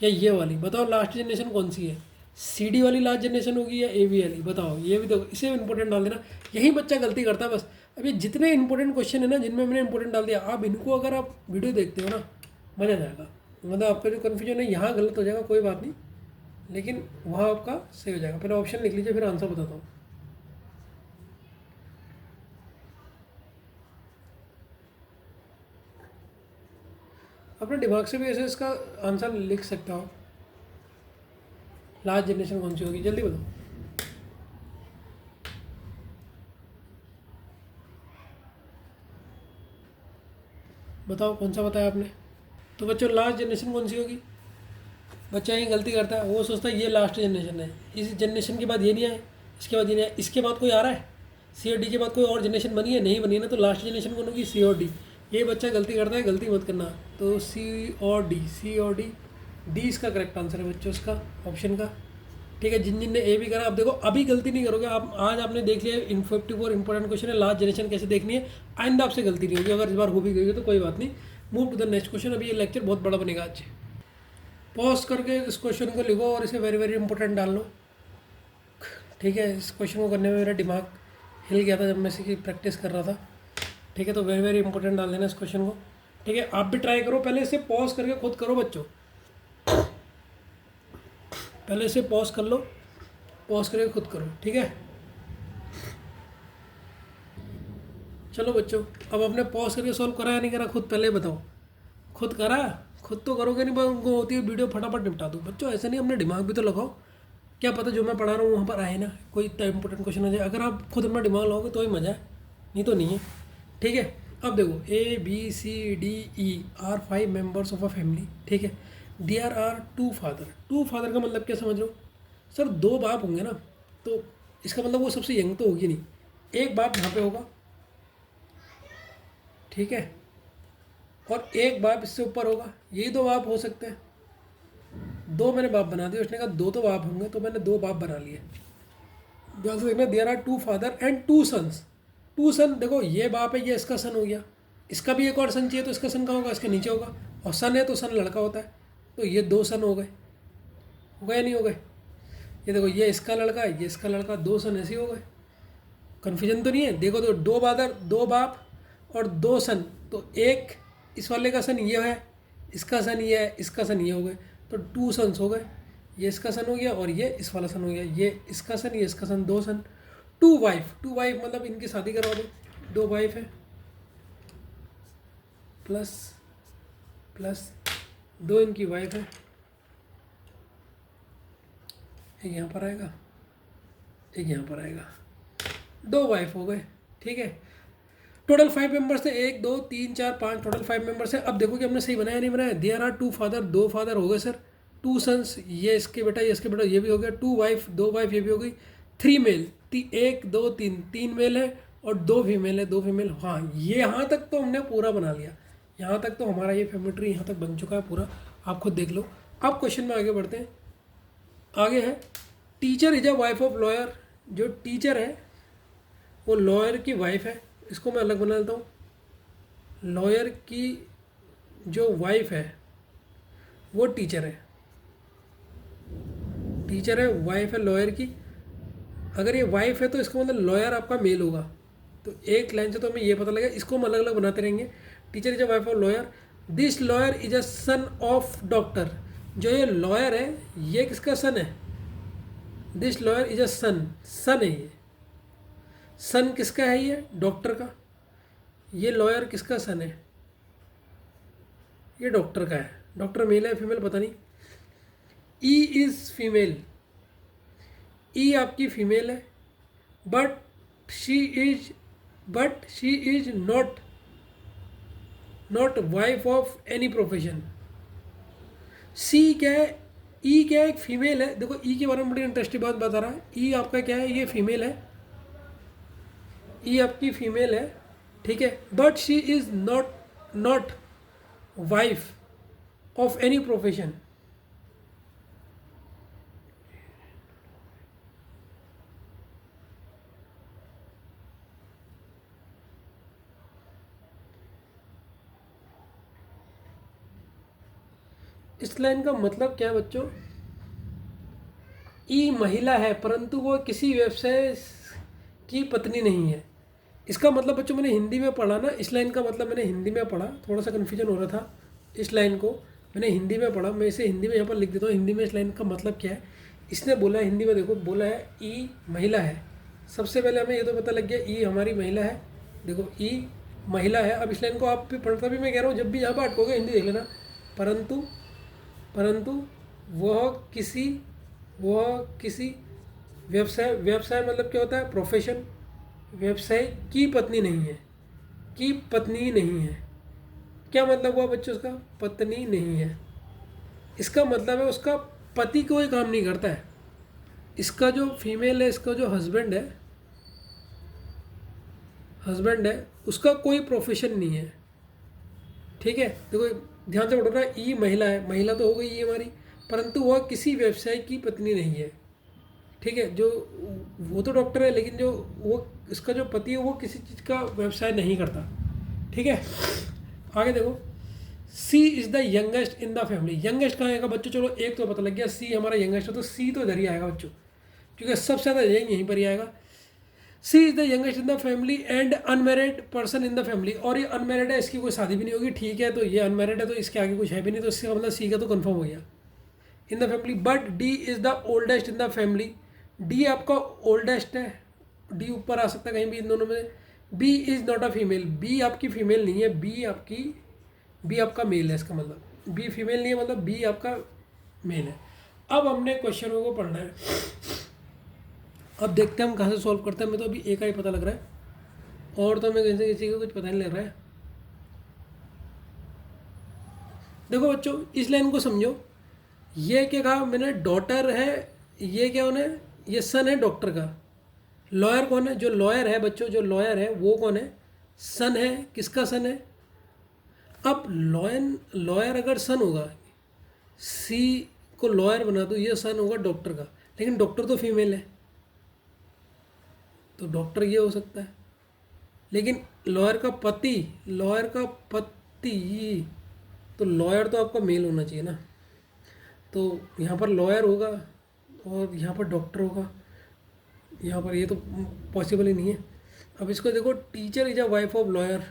या ये वाली। बताओ लास्ट जनरेशन कौन सी है? CD वाली लास्ट जनरेशन होगी या AB वाली? बताओ, ये भी तो इसे इंपॉर्टेंट डाल देना। यही बच्चा गलती करता है बस। अभी जितने इंपॉर्टेंट क्वेश्चन है ना जिनमें मैंने इंपॉर्टेंट डाल दिया, आप इनको अगर आप वीडियो देखते हो ना मज़ा आ जाएगा। मतलब आपका जो कन्फ्यूजन है यहाँ गलत हो जाएगा, कोई बात नहीं, लेकिन वहाँ आपका सही हो जाएगा। पहले ऑप्शन लिख लीजिए फिर आंसर बताता हूँ। अपने दिमाग से भी ऐसे इसका आंसर लिख सकते हो। लास्ट जनरेशन कौन सी होगी, जल्दी बताओ। बताओ कौन सा बताया आपने? तो बच्चों लास्ट जनरेशन कौन सी होगी? बच्चा यही गलती करता है, वो सोचता है ये लास्ट जनरेशन है, इस जनरेशन के बाद ये नहीं आए, इसके बाद ये नहीं आए, इसके बाद कोई आ रहा है, C और D के बाद कोई और जनरेशन बनी है? नहीं बनी है ना, तो लास्ट जनरेशन कौन होगी? C और D। ये बच्चा गलती करता है, गलती मत करना। तो C और D, D इसका करेक्ट आंसर है बच्चों इसका, ऑप्शन का। ठीक है, जिन जिन ने A भी करा, आप देखो अभी गलती नहीं करोगे आप। आज आपने देख लिया 54 इंपॉर्टेंट क्वेश्चन है, लास्ट जनरेशन कैसे देखनी है, आइंदा आपसे गलती नहीं होगी। अगर इस बार हो भी गई है तो कोई बात नहीं, move to the next question. अभी ये लेक्चर बहुत बड़ा बनेगा आज। पॉज करके इस क्वेश्चन को लिखो और इसे वेरी वेरी इंपॉर्टेंट डाल लो। ठीक है, इस क्वेश्चन को करने में मेरा दिमाग हिल गया था जब मैं इसकी प्रैक्टिस कर रहा था। ठीक है, तो वेरी वेरी इंपॉर्टेंट डाल देना इस क्वेश्चन को। ठीक है, आप भी ट्राई करो, पहले इसे पॉज करके खुद करो बच्चों, पहले इसे पॉज कर लो, पॉज करके खुद करो। ठीक है, चलो बच्चों, अब आपने पॉज करके सॉल्व करा या नहीं करा, खुद पहले बताओ। खुद करा? खुद तो करोगे नहीं, बस उनको होती है वीडियो फटाफट निपटा दो। बच्चों ऐसे नहीं, अपने दिमाग भी तो लगाओ। क्या पता जो मैं पढ़ा रहा हूँ वहाँ पर आए ना, कोई इतना इंपॉर्टेंट क्वेश्चन आ जाए। अगर आप खुद अपना दिमाग लगाओगे तो ही मज़ा है, नहीं तो नहीं है। ठीक है, अब देखो ABCDE are 5 members of a family. ठीक है, देयर आर 2 फादर। 2 फादर का मतलब क्या समझ लो? सर 2 बाप होंगे ना, तो इसका मतलब वो सबसे यंग तो होगी नहीं। एक बाप यहाँ पे होगा ठीक है, और एक बाप इससे ऊपर होगा, यही दो बाप हो सकते हैं। दो मैंने बाप बना दिए, उसने कहा दो तो बाप होंगे, तो मैंने दो बाप बना लिए। ध्यान से देखना, there are two father and two sons. Two son, देखो ये बाप है, ये इसका सन हो गया, इसका भी एक और सन चाहिए, तो इसका सन कहाँ होगा, इसके नीचे होगा। और सन है तो सन लड़का होता है, तो ये दो सन हो गए या नहीं हो गए। ये देखो, ये इसका लड़का है, ये इसका लड़का, दो सन ऐसे ही हो गए। कन्फ्यूजन तो नहीं है। देखो तो दो बादर, दो बाप और दो सन, तो एक इस वाले का सन ये है, इसका सन ये है, इसका सन ये हो गए, तो टू सन्स हो गए। ये इसका सन हो गया और ये इस वाला सन हो गया, ये इसका सन, ये इसका सन, दो सन। टू वाइफ, टू वाइफ मतलब इनकी शादी करवा दो, दो वाइफ है, प्लस प्लस दो इनकी वाइफ है, एक यहाँ पर आएगा, एक यहाँ पर आएगा, दो वाइफ हो गए। ठीक है, टोटल 5 मेंबर्स थे, 1 2 3 4 5, टोटल 5 मेंबर्स है। अब देखो कि हमने सही बनाया नहीं बनाया। देयर आर टू फादर, दो फादर हो गए सर, टू सन्स, ये इसके बेटा, ये इसके बेटा, ये भी हो गया, टू वाइफ, दो वाइफ, ये भी हो गई, थ्री मेल, 1 2 3, तीन मेल है और दो फीमेल है, दो फीमेल। हाँ, ये यहाँ तक तो हमने पूरा बना लिया, यहाँ तक तो हमारा ये फैमिली ट्री यहाँ तक बन चुका है पूरा, आप खुद देख लो। अब क्वेश्चन में आगे बढ़ते हैं। आगे है, teacher is a wife of lawyer. जो टीचर है वो लॉयर की वाइफ है, इसको मैं अलग बना लेता हूँ। लॉयर की जो वाइफ है वो टीचर है, टीचर है, वाइफ है लॉयर की। अगर ये वाइफ है तो इसका मतलब लॉयर आपका मेल होगा, तो एक लाइन से तो हमें ये पता लगेगा। इसको हम अलग अलग बनाते रहेंगे। Teacher is a wife of lawyer, this lawyer is a son of doctor. जो ये लॉयर है ये किसका सन है, दिस लॉयर इज अ सन, सन है ये, सन किसका है, ये डॉक्टर का। ये लॉयर किसका सन है, ये डॉक्टर का है। डॉक्टर मेल है फीमेल पता नहीं। ई इज़ फीमेल, ई आपकी फीमेल है, but she is not wife of any profession. C क्या है, ई क्या है, एक फीमेल है। देखो ई के बारे में बड़ी इंटरेस्टिंग बात बता रहा है। ई आपका क्या है, ये फीमेल है, ई आपकी फीमेल है, ठीक है, but she is not wife of any profession. इस लाइन का मतलब क्या है बच्चों, ई महिला है परंतु वो किसी व्यवसाय की पत्नी नहीं है। इसका मतलब बच्चों मैंने हिंदी में पढ़ा ना, इस लाइन का मतलब मैंने हिंदी में पढ़ा, थोड़ा सा कन्फ्यूजन हो रहा था। इस लाइन को मैंने हिंदी में पढ़ा, मैं इसे हिंदी में यहाँ पर लिख देता हूँ। हिंदी में इस लाइन का मतलब क्या है, इसने बोला है हिंदी में, देखो बोला है ई महिला है। सबसे पहले हमें ये तो पता लग गया ई हमारी महिला है। देखो ई महिला है। अब इस लाइन को आप भी पढ़ता भी मैं कह रहा हूँ, जब भी यहाँ पर अटकोगे हिंदी देख लेना। परंतु वह किसी व्यवसाय मतलब क्या होता है, प्रोफेशन, व्यवसाय की पत्नी नहीं है, की पत्नी नहीं है। क्या मतलब हुआ बच्चों उसका, पत्नी नहीं है। इसका मतलब है उसका पति कोई काम नहीं करता है। इसका जो फीमेल है, इसका जो हस्बैंड है उसका कोई प्रोफेशन नहीं है। ठीक है, देखो ध्यान से पढ़ना, ई महिला है, महिला तो हो गई ये हमारी, परंतु वह किसी व्यवसाय की पत्नी नहीं है। ठीक है, जो वो तो डॉक्टर है लेकिन जो वो इसका जो पति है वो किसी चीज़ का व्यवसाय नहीं करता। ठीक है, आगे देखो, C is the youngest in the family. Youngest कहाँ आएगा बच्चों, चलो एक तो पता लग गया, सी हमारा यंगेस्ट है, तो सी तो इधर ही आएगा बच्चों, क्योंकि सबसे ज़्यादा यहीं पर ही आएगा। C is the youngest in the family and unmarried person in the family. और ये अनमेरिड है, इसकी कोई शादी भी नहीं होगी। ठीक है, तो ये अनमेरिड है तो इसके आगे कुछ है भी नहीं, तो इसका मतलब सी का तो कन्फर्म हो गया in the family. But D is the oldest in the family. D आपका ओल्डेस्ट है, डी ऊपर आ सकता है कहीं भी इन दोनों में। B is not a female, B आपकी फीमेल नहीं है, बी आपका मेल है। इसका मतलब बी फीमेल नहीं है, मतलब बी आपका मेल है। अब हमने क्वेश्चनों को पढ़ना है, अब देखते हैं हम कहाँ से सॉल्व करते हैं। मैं तो अभी एक ही पता लग रहा है, और तो हमें किसी को कुछ पता नहीं लग रहा है। देखो बच्चों इस लाइन को समझो, ये क्या कहा मैंने, डॉटर है, ये क्या होना है, ये सन है डॉक्टर का। लॉयर कौन है, जो लॉयर है बच्चों, जो लॉयर है वो कौन है, सन है, किसका सन है? अब लॉयर अगर सन होगा, सी को लॉयर बना दो, ये सन होगा डॉक्टर का, लेकिन डॉक्टर तो फीमेल है, तो डॉक्टर ये हो सकता है। लेकिन लॉयर का पति, तो लॉयर तो आपका मेल होना चाहिए ना, तो यहाँ पर लॉयर होगा और यहाँ पर डॉक्टर होगा, यहाँ पर ये तो पॉसिबल ही नहीं है। अब इसको देखो, teacher is a wife of lawyer,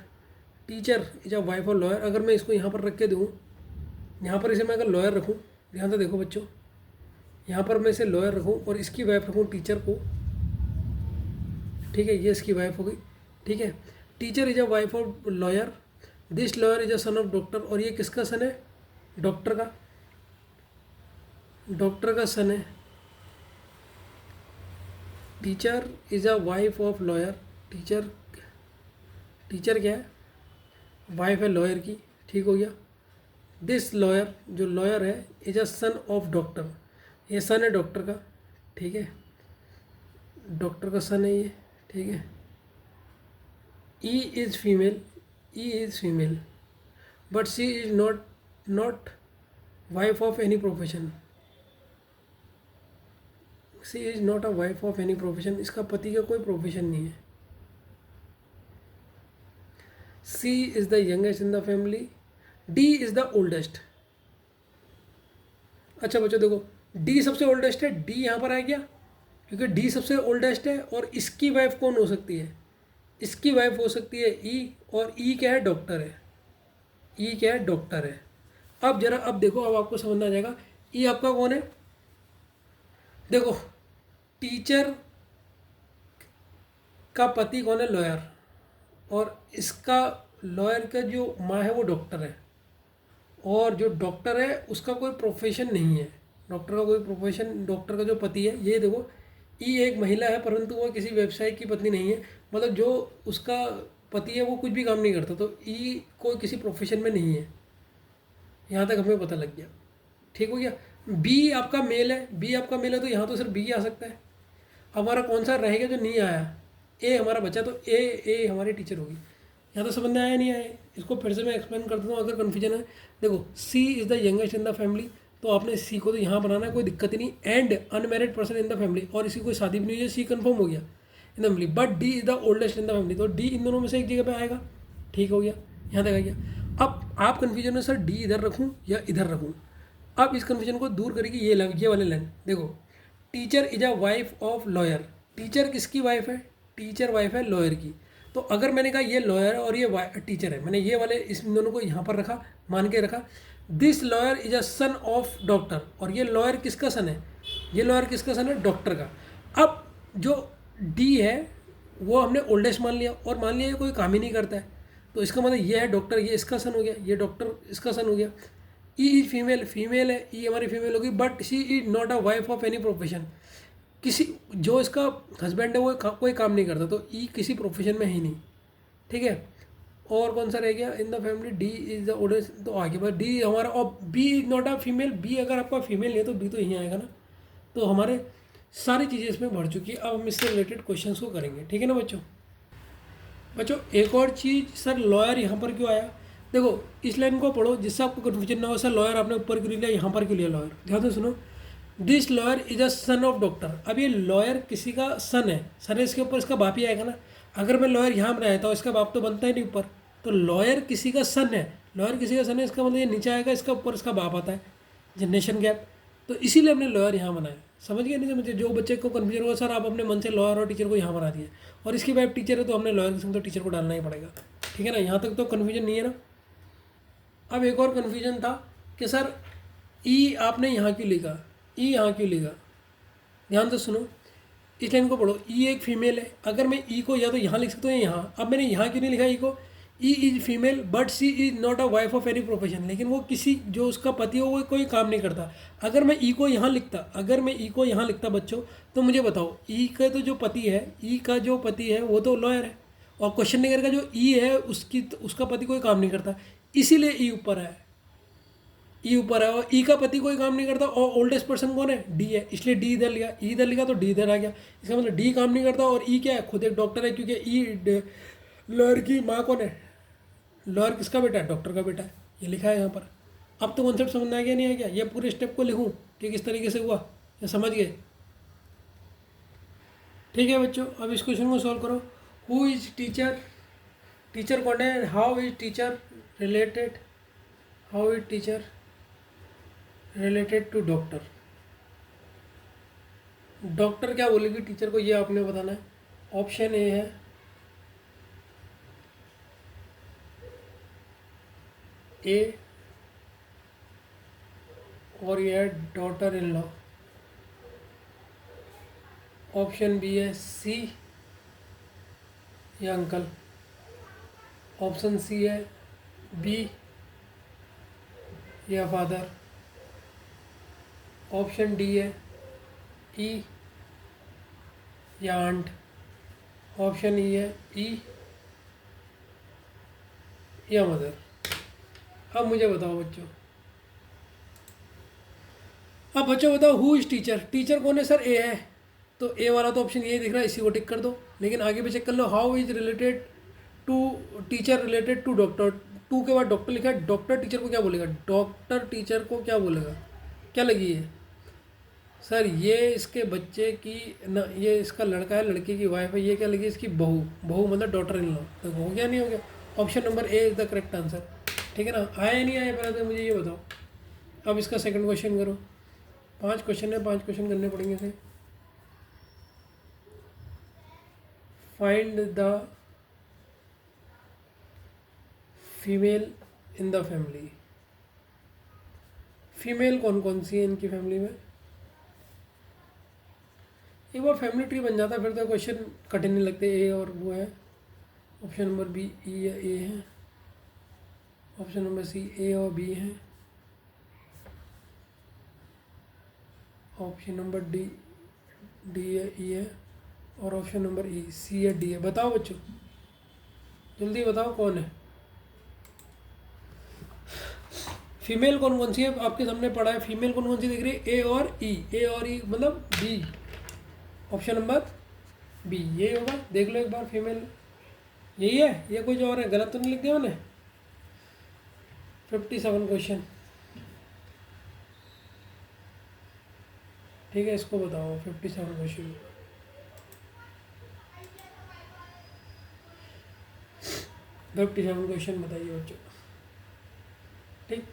teacher is a wife of lawyer, अगर मैं इसको यहाँ पर रख के दूँ, यहाँ पर इसे मैं अगर लॉयर रखूँ, ध्यान से देखो बच्चों, यहाँ पर मैं इसे लॉयर रखूँ और इसकी वाइफ रखूँ टीचर को, ठीक है, ये इसकी वाइफ हो गई, ठीक है। Teacher is a wife of lawyer, this lawyer is a son of doctor, और ये किसका सन है? डॉक्टर का, डॉक्टर का सन है। Teacher is a wife of lawyer, teacher, teacher क्या है? वाइफ है लॉयर की, ठीक हो गया। दिस लॉयर, जो लॉयर है, is a son of doctor, ये सन है डॉक्टर का, ठीक है, डॉक्टर का सन है ये, ठीक है। E is female, E is female, but she is not wife of any profession, she is not a wife of any profession, इसका पति का कोई प्रोफेशन नहीं है। C is the youngest in the family, D is the oldest. अच्छा बच्चों देखो, D सबसे ओल्डेस्ट है, डी यहाँ पर आ गया क्योंकि डी सबसे ओल्डेस्ट है, और इसकी वाइफ कौन हो सकती है? इसकी वाइफ हो सकती है ई, और ई क्या है? डॉक्टर है, ई क्या है? डॉक्टर है। अब जरा अब देखो, अब आपको समझ में आ जाएगा ई आपका कौन है। देखो, टीचर का पति कौन है? लॉयर, और इसका लॉयर का जो माँ है वो डॉक्टर है, और जो डॉक्टर है उसका कोई प्रोफेशन नहीं है, डॉक्टर का कोई प्रोफेशन, डॉक्टर का जो पति है, ये देखो ई एक महिला है परंतु वो किसी व्यवसाय की पत्नी नहीं है, मतलब जो उसका पति है वो कुछ भी काम नहीं करता, तो ई कोई किसी प्रोफेशन में नहीं है। यहाँ तक हमें पता लग गया, ठीक हो गया। बी आपका मेल है, बी आपका मेल है, तो यहाँ तो सिर्फ बी आ सकता है। हमारा कौन सा रहेगा जो नहीं आया? ए हमारा बचा, तो ए हमारी टीचर होगी। यहाँ तो समझ में आया नहीं आया? इसको फिर से मैं एक्सप्लेन कर देता हूँ अगर कन्फ्यूजन है। देखो, C is the youngest in the family, तो आपने सी को तो यहाँ बनाना है, कोई दिक्कत ही नहीं। And unmarried person in the family, और इसी कोई शादी भी नहीं है, सी कन्फर्म हो गया in the family. But D is the oldest in the family, तो डी इन दोनों में से एक जगह पे आएगा, ठीक हो गया, यहाँ तक आ गया। अब आप कन्फ्यूजन में सर डी इधर रखूँ या इधर रखूँ, अब इस कन्फ्यूजन को दूर करेगी ये वाले लाइन। देखो, teacher is a wife of lawyer, teacher किसकी वाइफ है? टीचर वाइफ है लॉयर की। तो अगर मैंने कहा ये लॉयर है और ये टीचर है, मैंने ये वाले इस दोनों को यहाँ पर रखा, मान के रखा। This lawyer is a son of doctor, और ये लॉयर किसका सन है? ये लॉयर किसका सन है? डॉक्टर का। अब जो डी है वो हमने ओल्डेस्ट मान लिया, और मान लिया ये कोई काम ही नहीं करता है, तो इसका मतलब ये है डॉक्टर, ये इसका सन हो गया, ये डॉक्टर इसका सन हो गया। ई इज फीमेल, फीमेल है, ई हमारी फीमेल होगी, but she is not a wife of any profession, किसी जो इसका हस्बैंड है वो कोई काम नहीं करता, तो ई किसी प्रोफेशन में ही नहीं, ठीक है। और कौन सा रह गया in the family? D is the oldest, तो आगे बस डी हमारा, और B is not a female, B अगर आपका फीमेल नहीं है तो बी तो यहीं आएगा ना। तो हमारे सारी चीज़ें इसमें भर चुकी है। अब हम इससे रिलेटेड क्वेश्चंस को करेंगे, ठीक है ना बच्चों। बच्चों एक और चीज़, सर लॉयर यहाँ पर क्यों आया? देखो, इस लाइन को पढ़ो जिससे आपको कन्फ्यूजन ना हो, सर लॉयर आपने ऊपर क्यों लिया, यहाँ पर क्यों लिया लॉयर? ध्यान से सुनो, this lawyer is a son of doctor. अब ये लॉयर किसी का सन है, सन है, इसके ऊपर इसका बाप ही आएगा ना। अगर मैं लॉयर यहाँ बनाया था, इसका बाप तो बनता ही नहीं ऊपर, तो लॉयर किसी का सन है, लॉयर किसी का सन है, इसका मतलब ये नीचे आएगा, इसका ऊपर इसका बाप आता है, जनरेशन गैप, तो इसीलिए हमने लॉयर यहाँ बनाया। समझ गए नहीं समझे? जो बच्चे को कन्फ्यूजन होगा, सर आप अपने मन से लॉयर और टीचर को यहाँ बना दिए, और इसकी वाइफ टीचर है तो हमने लॉयर के संग तो टीचर को डालना ही पड़ेगा, ठीक है ना। यहाँ तक तो कन्फ्यूजन नहीं है ना। अब एक और कन्फ्यूजन था कि सर ई आपने यहाँ क्यों लिखा, ई यहाँ क्यों लिखा? ध्यान से सुनो, इस लाइन को पढ़ो। ई एक फीमेल है, अगर मैं ई को या तो यहाँ लिख सकता हूँ या यहाँ। अब मैंने यहाँ क्यों नहीं लिखा ई को? E is female but C is not a wife of any profession, लेकिन वो किसी जो उसका पति हो वो कोई काम नहीं करता। अगर मैं ई को यहाँ लिखता, अगर मैं ई को यहाँ लिखता बच्चों, तो मुझे बताओ ई का तो जो पति है, ई का जो पति है वो तो लॉयर है, और क्वेश्चन निकल का जो ई है उसका पति कोई काम नहीं करता, इसीलिए ई ऊपर है, ई ऊपर है। और ई का पति कोई काम नहीं करता, और ओल्डेस्ट पर्सन कौन है? डी है, इसलिए डी इधर लिया, ई इधर लिखा तो डी इधर आ गया। इसका मतलब डी काम नहीं करता, और ई क्या है? खुद एक डॉक्टर है, क्योंकि ई लॉयर की माँ कौन है? लॉयर किसका बेटा है? डॉक्टर का बेटा है, ये लिखा है यहाँ पर। अब तो कॉन्सेप्ट समझ में आ गया नहीं है क्या? ये पूरे स्टेप को लिखूँ कि किस तरीके से हुआ, ये समझ गए? ठीक है बच्चों, अब इस क्वेश्चन को सॉल्व करो। हु इज टीचर, टीचर कौन है? How is teacher related, how is teacher related to doctor? Doctor क्या बोलेगी टीचर को, ये आपने बताना है। ऑप्शन ए है ए, और ये है daughter in law. Option B है सी, या अंकल। ऑप्शन सी है बी, या फादर। ऑप्शन डी है ई, या आंट। ऑप्शन ई है ई, या मदर। अब मुझे बताओ बच्चों, अब बच्चों बताओ हु इज टीचर, टीचर कौन है? सर ए है, तो ए वाला तो ऑप्शन ये दिख रहा है, इसी को टिक कर दो। लेकिन आगे भी चेक कर लो, how is related to, teacher related to doctor. To के बाद डॉक्टर लिखा है, डॉक्टर टीचर को क्या बोलेगा? डॉक्टर टीचर को क्या बोलेगा? क्या लगी है? सर ये इसके बच्चे की न, ये इसका लड़का है, लड़के की वाइफ है, ये क्या लगी? इसकी बहू। बहू मतलब डॉटर इन लॉ। तो हो गया नहीं हो गया? Option number A is the correct answer. ठीक है ना? आया नहीं आया पहले तो मुझे ये बताओ। अब इसका सेकंड क्वेश्चन करो। 5 क्वेश्चन है, 5 क्वेश्चन करने पड़ेंगे इसे। Find the female in the family. Female कौन कौन सी है इनकी फैमिली में? एक बार फैमिली ट्री बन जाता है फिर तो क्वेश्चन कठिन नहीं लगते। ए और वो है, ऑप्शन नंबर बी ई या ए है। ऑप्शन नंबर सी ए और बी है। ऑप्शन नंबर डी डी या ई है। और ऑप्शन नंबर ई सी या डी है। बताओ बच्चों, जल्दी बताओ कौन है? फीमेल कौन कौन सी है आपके सामने पड़ा है? फीमेल कौन कौन सी दिख रही है? ए और ई, ए और ई मतलब बी। ऑप्शन नंबर बी ये होगा, देख लो एक बार। फीमेल यही है, ये कुछ और है? गलत तो नहीं लिख दिया मैंने? 57 क्वेश्चन। ठीक है, इसको बताओ 57 क्वेश्चन। क्वेश्चन बताइए बच्चों। ठीक,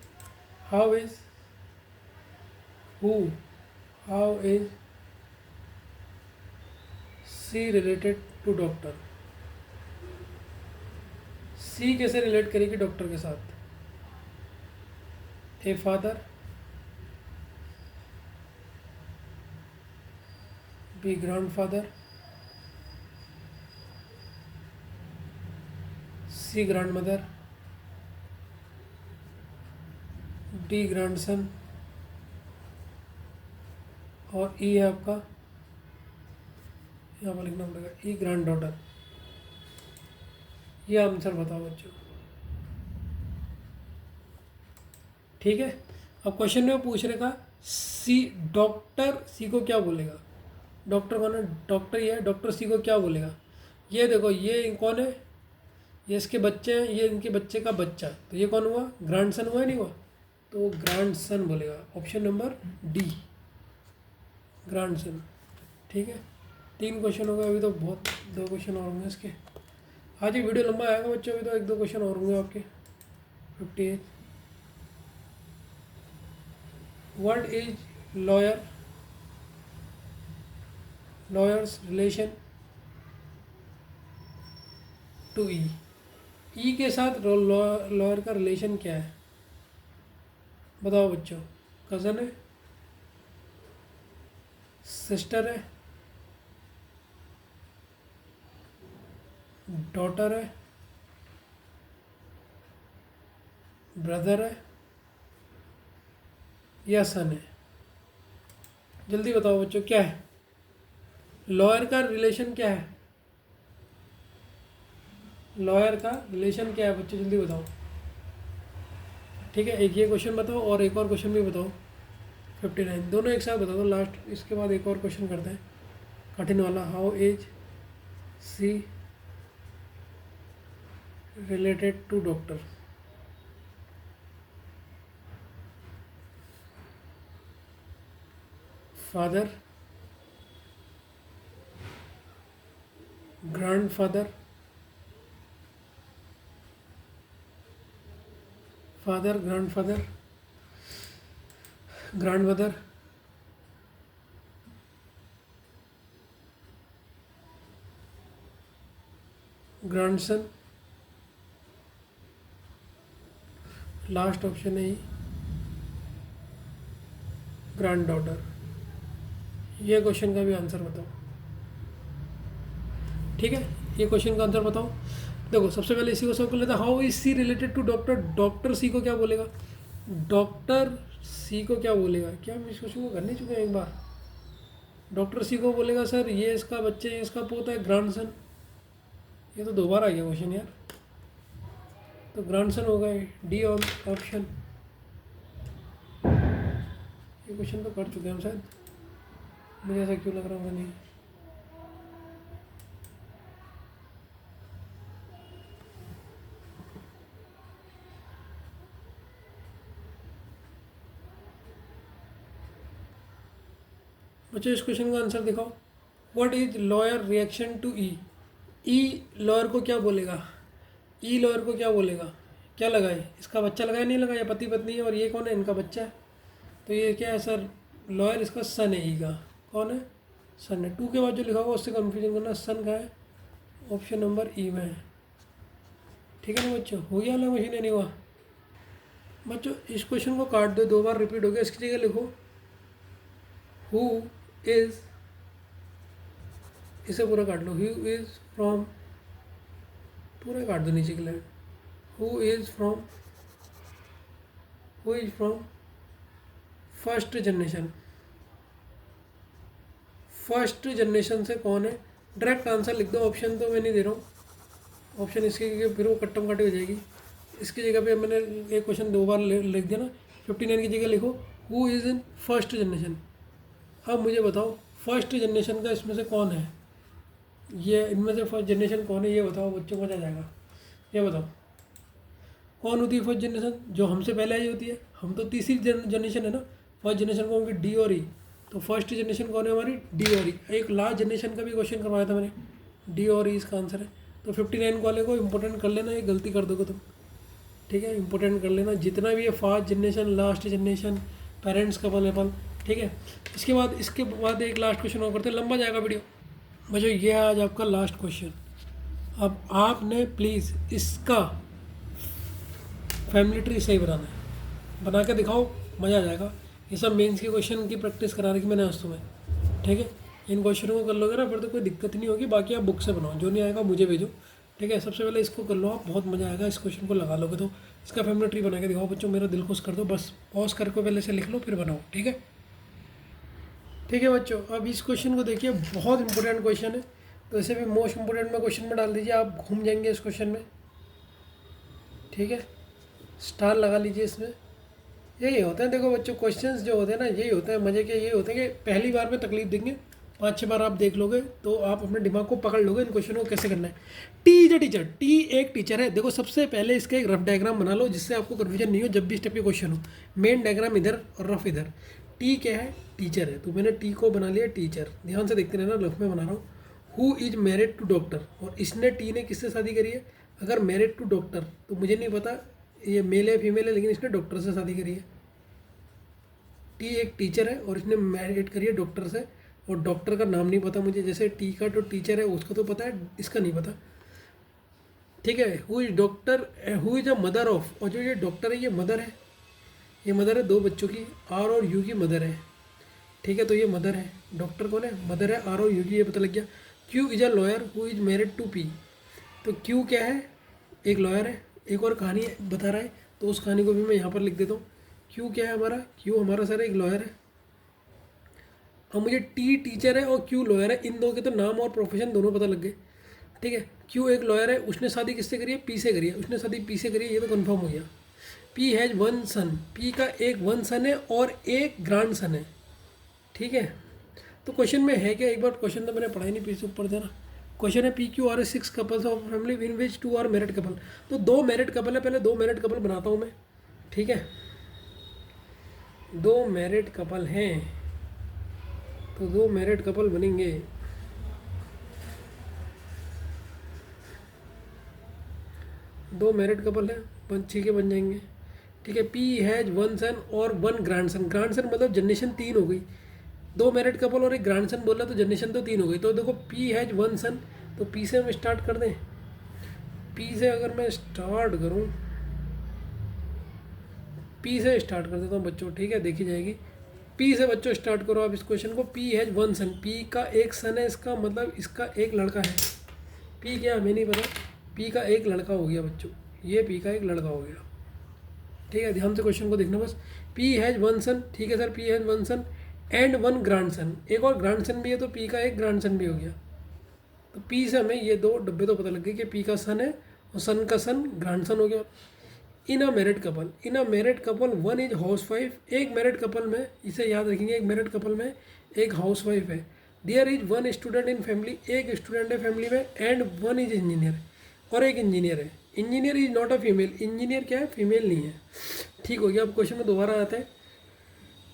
how is who, how is C related to doctor? C कैसे रिलेट करेगी डॉक्टर के साथ? A father, B grandfather, C grandmother, D grandson, और ई है आपका, यहाँ पर लिखना पड़ेगा ई ग्रैंड डॉटर। ये आंसर बताओ बच्चों। ठीक है, अब क्वेश्चन में पूछ रहे था सी, डॉक्टर सी को क्या बोलेगा? डॉक्टर कौन है? डॉक्टर ये है, डॉक्टर सी को क्या बोलेगा? ये देखो, ये कौन है? ये इसके बच्चे हैं, ये इनके बच्चे का बच्चा, तो ये कौन हुआ? ग्रैंडसन हुआ नहीं हुआ? तो वो ग्रैंडसन बोलेगा। Option number D, grandson. ठीक है, 3 क्वेश्चन हो गए, अभी तो बहुत 2 क्वेश्चन और होंगे इसके। आज ही वीडियो लंबा आएगा बच्चों, अभी तो 1-2 क्वेश्चन और होंगे आपके। 58, what is lawyer, lawyers relation to E? E के साथ लॉयर का रिलेशन क्या है? बताओ बच्चों। कज़न है, सिस्टर है, डॉटर है, ब्रदर है, या सन है? जल्दी बताओ बच्चों, क्या है? लॉयर का रिलेशन क्या है? लॉयर का रिलेशन क्या है बच्चों, जल्दी बताओ। ठीक है, एक ये क्वेश्चन बताओ और एक और क्वेश्चन भी बताओ। 59 दोनों एक साथ बता दो लास्ट, इसके बाद एक और क्वेश्चन करते हैं कठिन वाला। How as C related to doctor. Father, grandfather, father, grandfather, grandmother, grandson, last option है ग्रैंड डॉटर। ये क्वेश्चन का भी आंसर बताओ। ठीक है, ये क्वेश्चन का आंसर बताओ। देखो सबसे पहले इसी को सॉल्व कर लेते हैं। How is C related to doctor. Doctor C को क्या बोलेगा, डॉक्टर सी को क्या बोलेगा, क्या हम इस क्वेश्चन को कर नहीं चुके हैं एक बार। डॉक्टर सी को बोलेगा सर ये इसका बच्चे, ये इसका पोता है, ग्रैंडसन। ये तो दोबारा आ गया क्वेश्चन यार, तो ग्रैंडसन होगा डी ऑप्शन। ये क्वेश्चन तो कर चुके हैं हम शायद, मुझे ऐसा क्यों लग रहा होगा। नहीं, बच्चों इस क्वेश्चन का आंसर दिखाओ। What is lawyer reaction to E. E lawyer को क्या बोलेगा, ई लॉयर को क्या बोलेगा, क्या लगाए, इसका बच्चा लगाया नहीं लगाया, पति पत्नी है और ये कौन है, इनका बच्चा है। तो ये क्या है सर, लॉयर इसका सन है, ई का कौन है, सन है। टू के बाद जो लिखा होगा उससे कंफ्यूजन करना, सन का है, ऑप्शन नंबर ई में है। ठीक है ना बच्चों, हो गया ना क्वेश्चन या नहीं हुआ। बच्चों इस क्वेश्चन को काट दो, दो बार रिपीट हो गया, इसकी जगह लिखो हु इज, इसे पूरा काट लो, हु इज फ्रॉम, पूरा काट दो नीचे के line, who is from first generation. First generation से कौन है, डायरेक्ट आंसर लिख दो, ऑप्शन तो मैं नहीं दे रहा हूँ, ऑप्शन इसके फिर वो कट्टम काटी हो जाएगी। इसकी जगह पे मैंने एक क्वेश्चन दो बार लिख दिया ना, 59 की जगह लिखो who is in first generation. अब मुझे बताओ फर्स्ट जनरेशन का इसमें से कौन है, ये इनमें से फर्स्ट जनरेशन कौन है, ये बताओ बच्चों को, मजा आ जाएगा। ये बताओ कौन होती है फर्स्ट जनरेशन, जो हमसे पहले आई होती है। हम तो तीसरी जनरेशन है ना, फर्स्ट जनरेशन को होंगे डी और ई, तो फर्स्ट जनरेशन कौन है हमारी, डी और ई। एक लास्ट जनरेशन का भी क्वेश्चन करवाया था मैंने, डी और ई इसका आंसर है। तो 59 वाले को इंपॉर्टेंट कर लेना, ये गलती कर दोगे तुम। ठीक है, इंपॉर्टेंट कर लेना जितना भी है, first generation, last generation, parents couple Apple. ठीक है, इसके बाद एक लास्ट क्वेश्चन और करते हैं, लंबा जाएगा वीडियो। बच्चों ये आज आपका लास्ट क्वेश्चन। अब आपने प्लीज़ इसका फैमिली ट्री सही बनाना है, बना के दिखाओ, मज़ा आ जाएगा। ये सब मेंस के क्वेश्चन की प्रैक्टिस करा रही मैंने आज तुम्हें। ठीक है, इन क्वेश्चनों को कर लोगे ना फिर तो कोई दिक्कत नहीं होगी। बाकी आप बुक से बनाओ, जो नहीं आएगा मुझे भेजो। ठीक है, सबसे पहले इसको कर लो आप, बहुत मज़ा आएगा। इस क्वेश्चन को लगा लोगे तो इसका फैमिली ट्री बना के दिखाओ बच्चों, मेरा दिल खुश कर दो। बस पॉज करके पहले से लिख लो फिर बनाओ। ठीक है, ठीक है बच्चों। अब इस क्वेश्चन को देखिए, बहुत इंपॉर्टेंट क्वेश्चन है, तो इसे भी मोस्ट इंपॉर्टेंट में क्वेश्चन में डाल दीजिए, आप घूम जाएंगे इस क्वेश्चन में। ठीक है, स्टार लगा लीजिए इसमें। यही होता है देखो बच्चों, क्वेश्चंस जो होते हैं ना यही होते हैं मज़े के, ये होते हैं कि पहली बार में तकलीफ देंगे, 5-6 बार आप देख लोगे तो आप अपने दिमाग को पकड़ लोगे इन क्वेश्चनों को कैसे करना है। T is a teacher, T एक टीचर है। देखो सबसे पहले इसका एक रफ डायग्राम बना लो जिससे आपको कन्फ्यूजन नहीं हो जब भी स्टेप के क्वेश्चन हो। मेन डायग्राम इधर और रफ इधर। टी क्या है, टीचर है, तो मैंने टी को बना लिया टीचर। ध्यान से देखते रहना, रफ में बना रहा हूँ। Who is married to doctor, और इसने टी ने किससे शादी करी है। अगर मैरिड टू डॉक्टर तो मुझे नहीं पता ये मेल है फीमेल है, लेकिन इसने डॉक्टर से शादी करी है। टी एक टीचर है और इसने मैरिड करी है डॉक्टर से, और डॉक्टर का नाम नहीं पता मुझे। जैसे टी का जो टीचर है उसका तो पता है, इसका नहीं पता। ठीक है, who is doctor, who is a mother of, और जो ये डॉक्टर है ये मदर है, ये मदर है 2 बच्चों की, आर और यू की मदर है। ठीक है, तो ये मदर है, डॉक्टर कौन है, मदर है, आर और यू की, ये पता लग गया। Q is a lawyer who is married to P, तो क्यू क्या है, एक लॉयर है। एक और कहानी बता रहा है तो उस कहानी को भी मैं यहाँ पर लिख देता हूँ। क्यू क्या है हमारा, क्यू हमारा सर एक लॉयर है। अब मुझे टी टीचर है और क्यू लॉयर है, इन दो के तो नाम और प्रोफेशन दोनों पता लग गए। ठीक है, क्यू एक लॉयर है, उसने शादी किससे करी है, पी से करी है, उसने शादी पी से करी है, ये तो कंफर्म हो गया। पी हैज़ 1 सन, पी का एक 1 सन है और एक ग्रैंड सन है। ठीक है, तो क्वेश्चन में है क्या, एक बार क्वेश्चन तो मैंने पढ़ा ही नहीं, पीछे ऊपर देना। क्वेश्चन है PQR 6 couples of family in which 2 are married couple. तो 2 मैरिड कपल है, पहले 2 मैरिड कपल बनाता हूँ मैं, ठीक है। 2 मैरिड कपल हैं, तो 2 मैरिड कपल बनेंगे। दो मैरिड कपल है, ठीक है, बन जाएंगे, ठीक है। P हैज 1 सन और 1 ग्रैंडसन। ग्रैंडसन मतलब जनरेशन 3 हो गई। 2 मैरिड कपल और एक ग्रैंडसन बोला तो जनरेशन तो 3 हो गई। तो देखो P हैज 1 सन, तो P से हम स्टार्ट कर दें। P से अगर मैं स्टार्ट करूं, P से स्टार्ट कर देता हूँ बच्चों, ठीक है, देखी जाएगी। P से बच्चों स्टार्ट करो आप इस क्वेश्चन को। P हैज 1 सन, P का एक सन है, इसका मतलब इसका एक लड़का है। P क्या हमें नहीं पता, P का एक लड़का हो गया बच्चों, ये P का एक लड़का हो गया, ठीक है। ध्यान से क्वेश्चन को देखना बस। P हैज 1 सन, ठीक है sir, P has 1 son and 1 grandson. एक और ग्रैंडसन भी है, तो P का एक ग्रैंडसन भी हो गया। तो P से हमें ये 2 डब्बे तो पता लग गए कि P का सन है और सन का सन ग्रैंडसन हो गया। In a married couple, in a married couple 1 is housewife. एक मैरिड कपल में, इसे याद रखेंगे, एक मैरिड कपल में एक हाउस वाइफ है। There is 1 student in family, एक स्टूडेंट है फैमिली में, एंड 1 इज इंजीनियर, और एक इंजीनियर है। Engineer is not a female, engineer क्या है, फीमेल नहीं है, ठीक हो गया। अब क्वेश्चन में दोबारा आता है।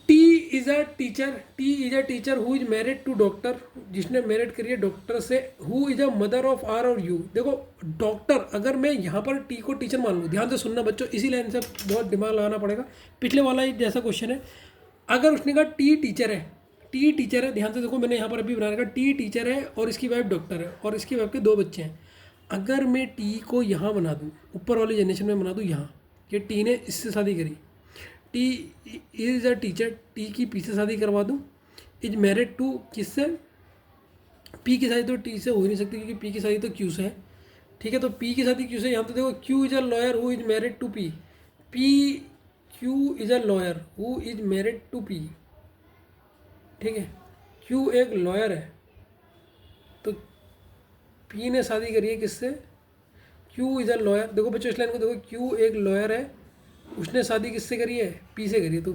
T is a teacher, T is a teacher who is married to doctor, जिसने मैरिड करी है डॉक्टर से। Who is a mother of R और यू। देखो डॉक्टर, अगर मैं यहाँ पर टी को टीचर मान लूँ, ध्यान से सुनना बच्चों, इसी लाइन से बहुत दिमाग लगाना पड़ेगा। पिछले वाला ही जैसा क्वेश्चन है, अगर उसने कहा टी टीचर है, टी टीचर है, ध्यान से देखो, मैंने यहाँ पर अभी बना रखा, टी टीचर है और इसकी वाइफ डॉक्टर है और इसकी वाइफ के 2 बच्चे हैं। अगर मैं टी को यहाँ बना दूँ, ऊपर वाली जनरेशन में बना दूँ यहाँ, कि टी ने इससे शादी करी, T is a teacher, T की पी से शादी करवा दूँ, इज मैरिड टू किससे, पी की शादी तो टी से हो ही नहीं सकती क्योंकि पी की शादी तो क्यू से है, ठीक है। तो पी की शादी क्यू से, यहाँ तो देखो Q is a lawyer who is married to P, P Q is a lawyer who is married to P, ठीक है। क्यू एक लॉयर है, तो पी ने शादी करी है किससे, क्यू इज अ लॉयर। देखो बच्चों इस लाइन को देखो, क्यू एक लॉयर है, उसने शादी किससे करी है, पी से करी है, तो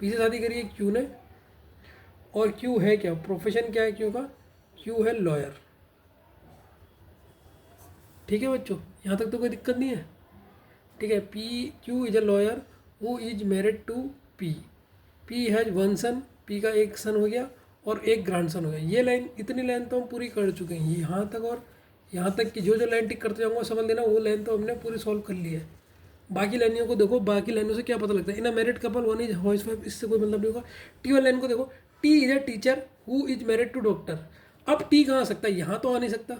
पी से शादी करी है क्यू ने। और क्यू है क्या, प्रोफेशन क्या है क्यू का, क्यू है लॉयर, ठीक है बच्चों, यहाँ तक तो कोई दिक्कत नहीं है, ठीक है। P Q is a lawyer who is married to P, P has 1 son, P का एक सन हो गया और एक ग्रैंड सन हो गया। ये लाइन, इतनी लाइन तो हम पूरी कर चुके हैं, यहाँ तक और यहाँ तक की जो जो लाइन टिक करते जाऊँगा समझ लेना, वो लाइन तो हमने पूरी सॉल्व कर ली है। बाकी लाइनों को देखो, बाकी लाइनों से क्या पता लगता है, in a married couple 1 is housewife, इससे कोई मतलब नहीं होगा। टी वाली लाइन को देखो, T is a teacher who is married to doctor. अब टी कहाँ आ सकता है, यहाँ तो आ नहीं सकता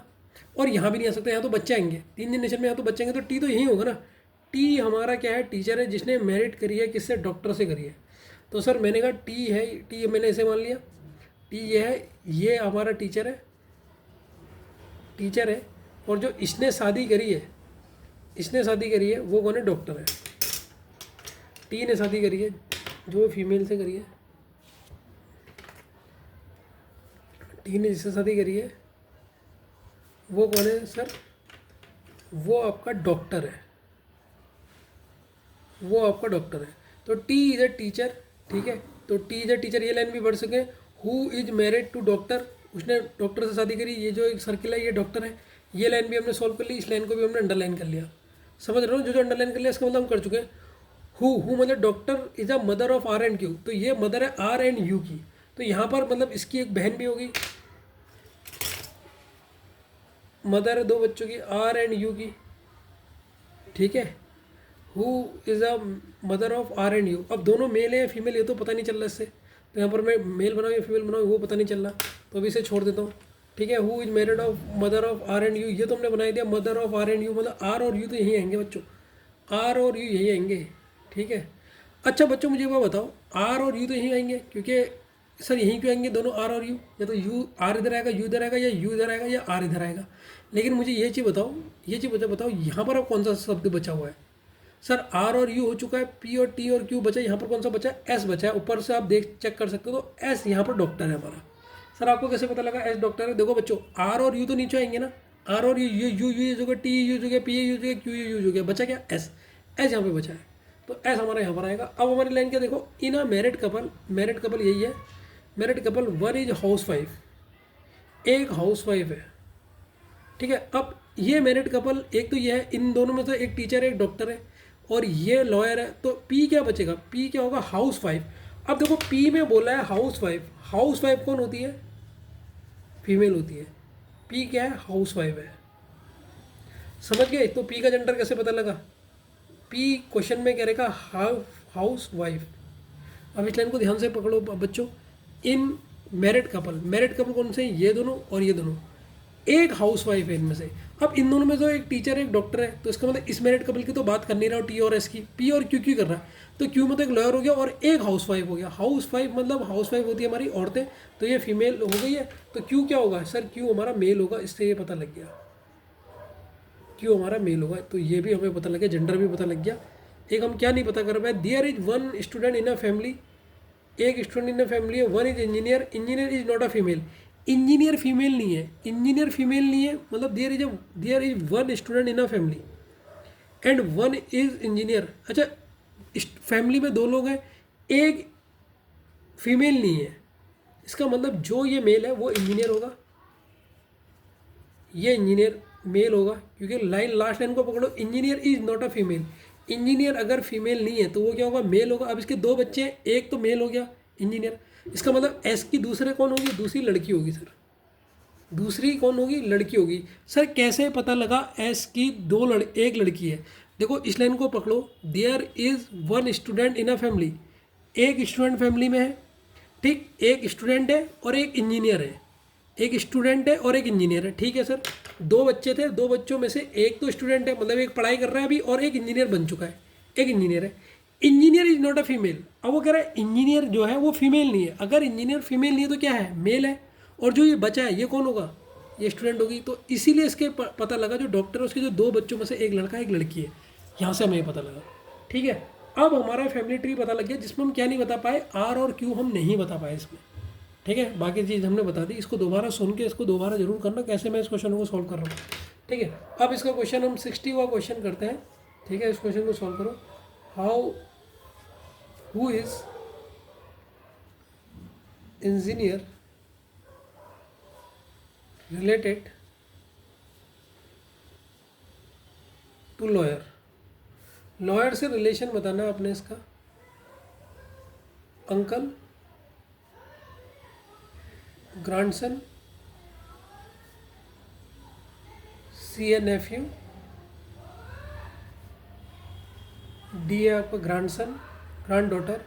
और यहाँ भी नहीं आ सकता, यहाँ तो बच्चे आएंगे, 3 जनरेशन में यहाँ तो बच्चे आएंगे, तो टी तो यही होगा ना। टी हमारा क्या है, टीचर है जिसने मैरिड करी है किससे, डॉक्टर से करी है। तो सर मैंने कहा टी है, टी मैंने ऐसे मान लिया, टी ये है, ये हमारा टीचर है, टीचर है, और जो इसने शादी करी है, इसने शादी करी है वो कौन है, डॉक्टर है। टी ने शादी करी है जो फीमेल से करी है, टी ने जिससे शादी करी है वो कौन है सर, वो आपका डॉक्टर है, वो आपका डॉक्टर है। तो टी इज़ अ टीचर, ठीक है, तो टी इज़ अ टीचर, ये लाइन भी पढ़ सकें। Who is married to doctor, उसने डॉक्टर से शादी करी, ये जो एक सर्किल है ये डॉक्टर है। ये लाइन भी हमने सॉल्व कर ली, इस लाइन को भी हमने अंडरलाइन कर लिया। समझ रहे हो, जो जो अंडरलाइन कर लिया इसका मतलब हम कर चुके हैं। हु मतलब doctor is a mother of R and Q, तो ये मदर है आर एंड यू की, तो यहाँ पर मतलब इसकी एक बहन भी होगी, मदर है 2 बच्चों की, आर एंड यू की, ठीक है। Who is a mother of R and U. अब दोनों मेल है या फीमेल ये तो पता नहीं चल रहा इससे, तो यहाँ पर मैं मेल बनाऊँ या फीमेल बनाऊँ वो पता नहीं चल रहा, तो अभी इसे छोड़ देता हूँ, ठीक है। Who is married of mother of R and U, ये तो हमने बना दिया, mother of R and U, मतलब आर और यू तो यहीं आएंगे बच्चों, आर और यू यहीं आएंगे, ठीक है। अच्छा बच्चों मुझे वो बताओ, आर और यू तो यहीं आएंगे, क्योंकि सर यहीं क्यों आएंगे दोनों, आर और यू, या तो यू आर इधर आएगा, यू इधर आएगा, या यू इधर आएगा या आर इधर आएगा। लेकिन मुझे ये चीज़ बताओ, ये चीज़ बताओ यहाँ पर अब कौन सा शब्द बचा हुआ है। सर आर और यू हो चुका है, पी और टी और क्यू बचा, यहाँ पर कौन सा बचा है, एस बचा है। ऊपर से आप देख चेक कर सकते हो, तो एस यहाँ पर डॉक्टर है हमारा। सर आपको कैसे पता लगा एस डॉक्टर है, देखो बच्चों आर और यू तो नीचे आएंगे ना, आर और यू यू यूज हो गया, टी यूज हो गया, पी यूज हो गया, क्यू यूज हो गया, बचा क्या, एस, एस यहाँ पे बचा है, तो एस हमारा यहाँ पर आएगा। अब हमारी लाइन क्या देखो, इन अ मैरिड कपल, मैरिड यही है, married couple 1 is housewife, एक हाउस वाइफ है, ठीक है। अब ये मैरिड कपल, एक तो ये है, इन दोनों में से एक टीचर है एक डॉक्टर है और ये लॉयर है, तो पी क्या बचेगा, पी क्या होगा, हाउस वाइफ। अब देखो पी में बोला है हाउस वाइफ, हाउस वाइफ कौन होती है, फीमेल होती है, पी क्या है, हाउस वाइफ है। समझ गए, तो पी का जेंडर कैसे पता लगा, पी क्वेश्चन में कह रहेगा हाउस वाइफ। अब इस लाइन को ध्यान से पकड़ो बच्चों, इन मैरिड कपल कौन से, ये दोनों और ये दोनों, एक हाउस वाइफ है इनमें से। अब इन दोनों में तो एक टीचर है एक डॉक्टर है, तो इसका मतलब इस मैरिड कपल की तो बात कर नहीं रहा हूँ टी और एस की, पी और क्यू क्यू कर रहा है, तो क्यू में तो एक लॉयर हो गया और एक हाउस वाइफ हो गया। हाउस वाइफ मतलब हाउस वाइफ होती है हमारी औरतें, तो ये फीमेल हो गई है, तो क्यू क्या होगा सर, क्यू हमारा मेल होगा, इससे ये पता लग गया क्यू हमारा मेल होगा, तो ये भी हमें पता लग गया, जेंडर भी पता लग गया। एक हम क्या नहीं पता कर पाए, there is one student in a family, एक स्टूडेंट इन अ फैमिली है, one is engineer, engineer is not a female, engineer female नहीं है, इंजीनियर फीमेल नहीं है, मतलब there is one student in a family and one is engineer. अच्छा, family में दो लोग हैं, एक फीमेल नहीं है, इसका मतलब जो ये मेल है वो इंजीनियर होगा, ये इंजीनियर मेल होगा, क्योंकि लाइन लास्ट लाइन को पकड़ो, engineer is not a female, engineer अगर फीमेल नहीं है तो वो क्या होगा, मेल होगा। अब इसके दो बच्चे हैं, एक तो मेल हो गया इंजीनियर, इसका मतलब एस की दूसरे कौन होगी, दूसरी लड़की होगी सर, दूसरी कौन होगी, लड़की होगी। सर कैसे पता लगा एस की एक लड़की है, देखो इस लाइन को पकड़ो, there is one student in a family, एक स्टूडेंट फैमिली में है, ठीक, एक स्टूडेंट है और एक इंजीनियर है, एक स्टूडेंट है और एक इंजीनियर है, ठीक है सर। दो बच्चे थे, दो बच्चों में से एक तो स्टूडेंट है, मतलब एक पढ़ाई कर रहा है अभी, और एक इंजीनियर बन चुका है, एक इंजीनियर है। Engineer is not a female, अब वो कह रहा है इंजीनियर जो है वो फीमेल नहीं है, अगर इंजीनियर फीमेल नहीं है तो क्या है, मेल है, और जो ये बचा है ये कौन होगा, ये स्टूडेंट होगी, तो इसीलिए इसके पता लगा जो डॉक्टर है उसके जो दो बच्चों में से एक लड़का एक लड़की है, यहाँ से हमें ये पता लगा, ठीक है। अब हमारा फैमिली ट्री पता लग गया, जिसमें हम क्या नहीं बता पाए, आर और क्यू हम नहीं बता पाए इसमें, ठीक है। बाकी चीज़ हमने बता दी, इसको दोबारा सुन के इसको दोबारा जरूर करना, कैसे मैं इस क्वेश्चन को सॉल्व कर रहा हूँ, ठीक है। अब इसका क्वेश्चन हम 60वां क्वेश्चन करते हैं, ठीक है। इस क्वेश्चन को सॉल्व करो, who is engineer related to lawyer, lawyer से रिलेशन बताना है आपने इसका, uncle, grandson, C a nephew, D है आपका ग्रैंडसन, ग्रैंड डॉटर,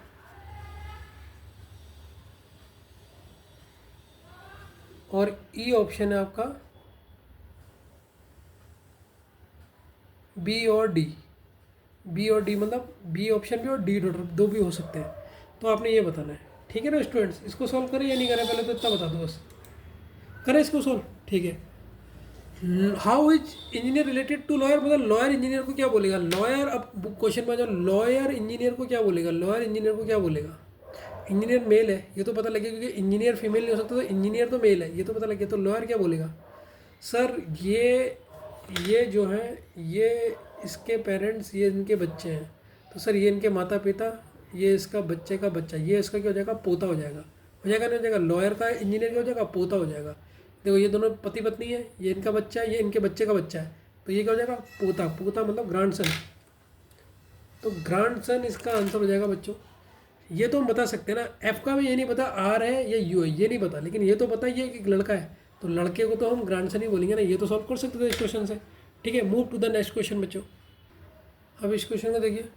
और ई ऑप्शन है आपका बी और डी, बी और डी मतलब बी ऑप्शन भी और डी डॉटर, दो भी हो सकते हैं, तो आपने ये बताना है, ठीक है ना स्टूडेंट्स। इसको सॉल्व करें या नहीं करें, पहले तो इतना बता दो बस, करें इसको सॉल्व, ठीक है। How is engineer related to lawyer, मतलब लॉयर इंजीनियर को क्या बोलेगा, लॉयर, अब क्वेश्चन में जो लॉयर इंजीनियर को क्या बोलेगा, लॉयर इंजीनियर को क्या बोलेगा, इंजीनियर मेल है ये तो पता लगे, क्योंकि इंजीनियर फीमेल नहीं हो सकता, तो इंजीनियर तो मेल है ये तो पता लगे, तो लॉयर क्या बोलेगा सर, ये जो है ये इसके पेरेंट्स, ये इनके बच्चे हैं, तो सर ये इनके माता पिता, ये इसका बच्चे का बच्चा, ये इसका क्या हो जाएगा, पोता हो जाएगा नहीं हो जाएगा, लॉयर का इंजीनियर क्या हो जाएगा, पोता हो जाएगा। देखो ये दोनों पति पत्नी है, ये इनका बच्चा है, ये इनके बच्चे का बच्चा है, तो ये क्या हो जाएगा, पोता, पोता मतलब ग्रैंडसन, तो ग्रैंडसन इसका आंसर हो जाएगा बच्चों। ये तो हम बता सकते हैं ना, एफ का भी ये नहीं पता आर है या यू है, ये नहीं पता, लेकिन ये तो पता ही है कि एक लड़का है, तो लड़के को तो हम ग्रैंडसन ही बोलेंगे ना, ये तो सॉल्व कर सकते थे इस क्वेश्चन से, ठीक है। Move to the next question बच्चों। अब इस क्वेश्चन को देखिए,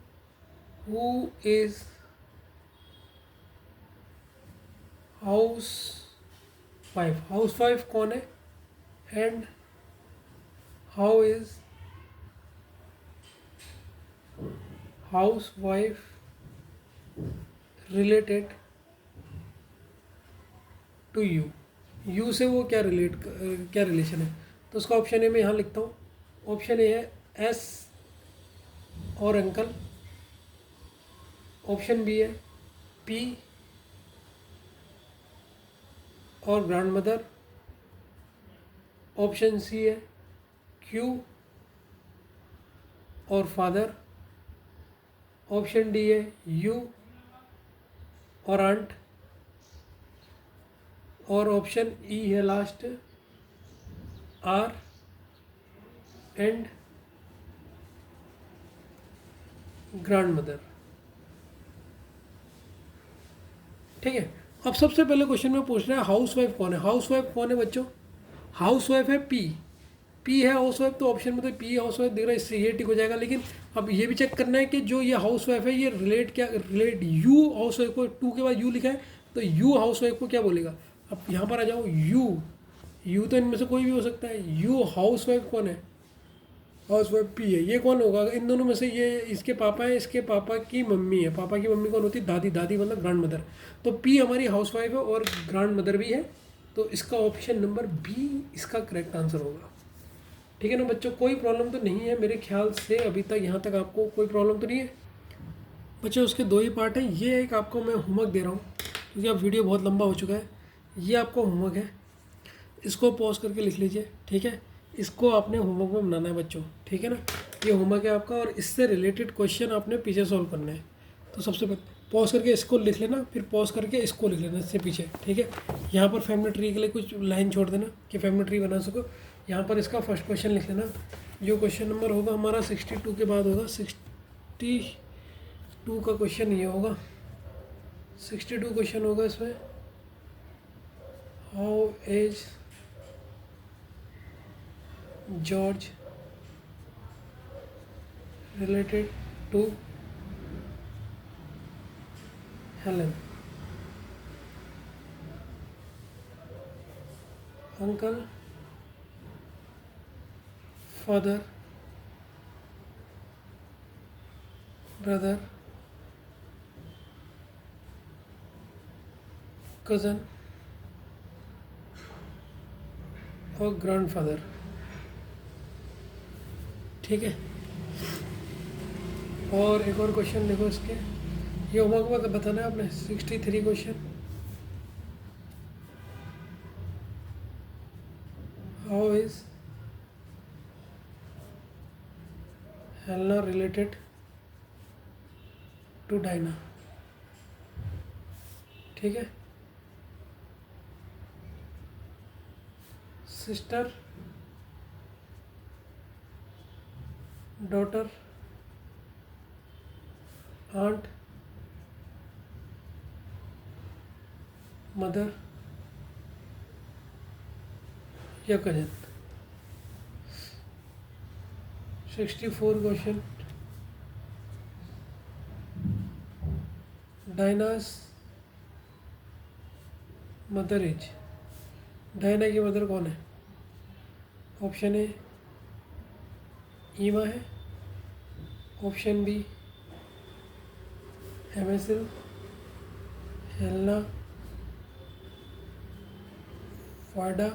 who is housewife, housewife कौन है, and how is housewife related to you, you से वो क्या क्या रिलेशन है, तो उसका ऑप्शन ए मैं यहाँ लिखता हूँ, ऑप्शन ए है एस और अंकल, ऑप्शन बी है पी और ग्रैंड मदर, ऑप्शन सी है क्यू और फादर, ऑप्शन डी है यू और आंट, और ऑप्शन ई है last R and grandmother. ठीक है, अब सबसे पहले क्वेश्चन में पूछ रहा है हाउस वाइफ कौन है। हाउस वाइफ कौन है बच्चों? हाउस वाइफ है पी। पी है हाउस वाइफ, तो ऑप्शन में तो पी हाउस वाइफ दिख रहा है, इससे ये टिक हो जाएगा। लेकिन अब ये भी चेक करना है कि जो ये हाउस वाइफ है ये रिलेट यू हाउस वाइफ को, टू के बाद यू लिखा है तो यू हाउस वाइफ को क्या बोलेगा। अब यहाँ पर आ जाओ, यू तो इनमें से कोई भी हो सकता है। यू हाउस वाइफ कौन है? हाउस वाइफ पी है। ये कौन होगा इन दोनों में से? ये इसके पापा है, इसके पापा की मम्मी है। पापा की मम्मी कौन होती है? दादी। दादी मतलब ग्रैंड मदर। तो पी हमारी हाउस वाइफ है और ग्रैंड मदर भी है, तो इसका ऑप्शन नंबर बी इसका करेक्ट आंसर होगा। ठीक है ना बच्चों, कोई प्रॉब्लम तो नहीं है मेरे ख्याल से अभी तक, यहाँ तक आपको कोई प्रॉब्लम तो नहीं है बच्चों। उसके दो ही पार्ट हैं। ये एक आपको मैं होमवर्क दे रहा हूँ क्योंकि अब वीडियो बहुत लंबा हो चुका है। ये आपको होमवर्क है, इसको पॉज करके लिख लीजिए। ठीक है, इसको आपने होमवर्क में बनाना है बच्चों। ठीक है ना, ये होमवर्क है आपका और इससे रिलेटेड क्वेश्चन आपने पीछे सॉल्व करने हैं। तो सबसे पहले पॉज करके इसको लिख लेना, फिर पॉज करके इसको लिख लेना इससे पीछे। ठीक है, यहाँ पर फैमिली ट्री के लिए कुछ लाइन छोड़ देना कि फैमिली ट्री बना सको। यहाँ पर इसका फर्स्ट क्वेश्चन लिख लेना, जो क्वेश्चन नंबर होगा हमारा 62 के बाद होगा। 62 का क्वेश्चन ये होगा। 62 क्वेश्चन होगा इसमें, how is George related to Helen, uncle, father, brother, cousin और ग्रैंडफादर। ठीक है, और एक और क्वेश्चन देखो इसके, ये होमवर्क में बताना है आपने। 63 question, how is Helena related to Diana. ठीक है, सिस्टर, डॉटर, आंट, मदर या cousin. 64 question, Diana's mother is. डायना की मदर कौन है? ऑप्शन ए ईमा है, ऑप्शन बी हेमेसिल, हेलना, फाडा,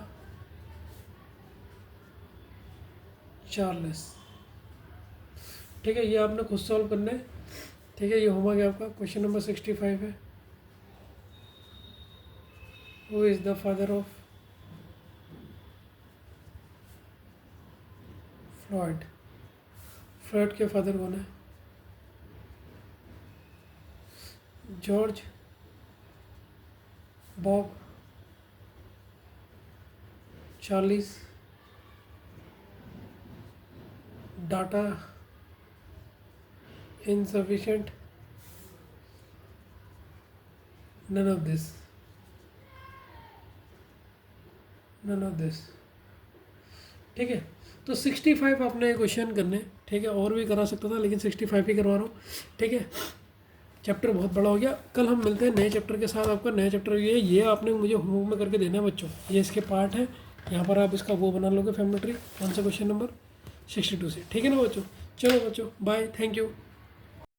चार्ल्स। ठीक है, ये आपने खुद सॉल्व करना है। ठीक है, ये होमवर्क है आपका। क्वेश्चन नंबर 65 है, who is the father of Freud. Freud के फादर कौन है? George, Bob, Charles, data insufficient, none of this, none of this। ठीक है, तो 65 आपने क्वेश्चन करने। ठीक है, और भी करा सकता था लेकिन 65 ही करवा रहा हूँ। ठीक है, चैप्टर बहुत बड़ा हो गया। कल हम मिलते हैं नए चैप्टर के साथ। आपका नया चैप्टर ये आपने मुझे होमवर्क में करके देना है बच्चों। ये इसके पार्ट है, यहाँ पर आप इसका वो बना लोगे फैमिली ट्री। कौन सा? क्वेश्चन नंबर 62 से। ठीक है ना बच्चों? चलो बच्चों, बाय, थैंक यू।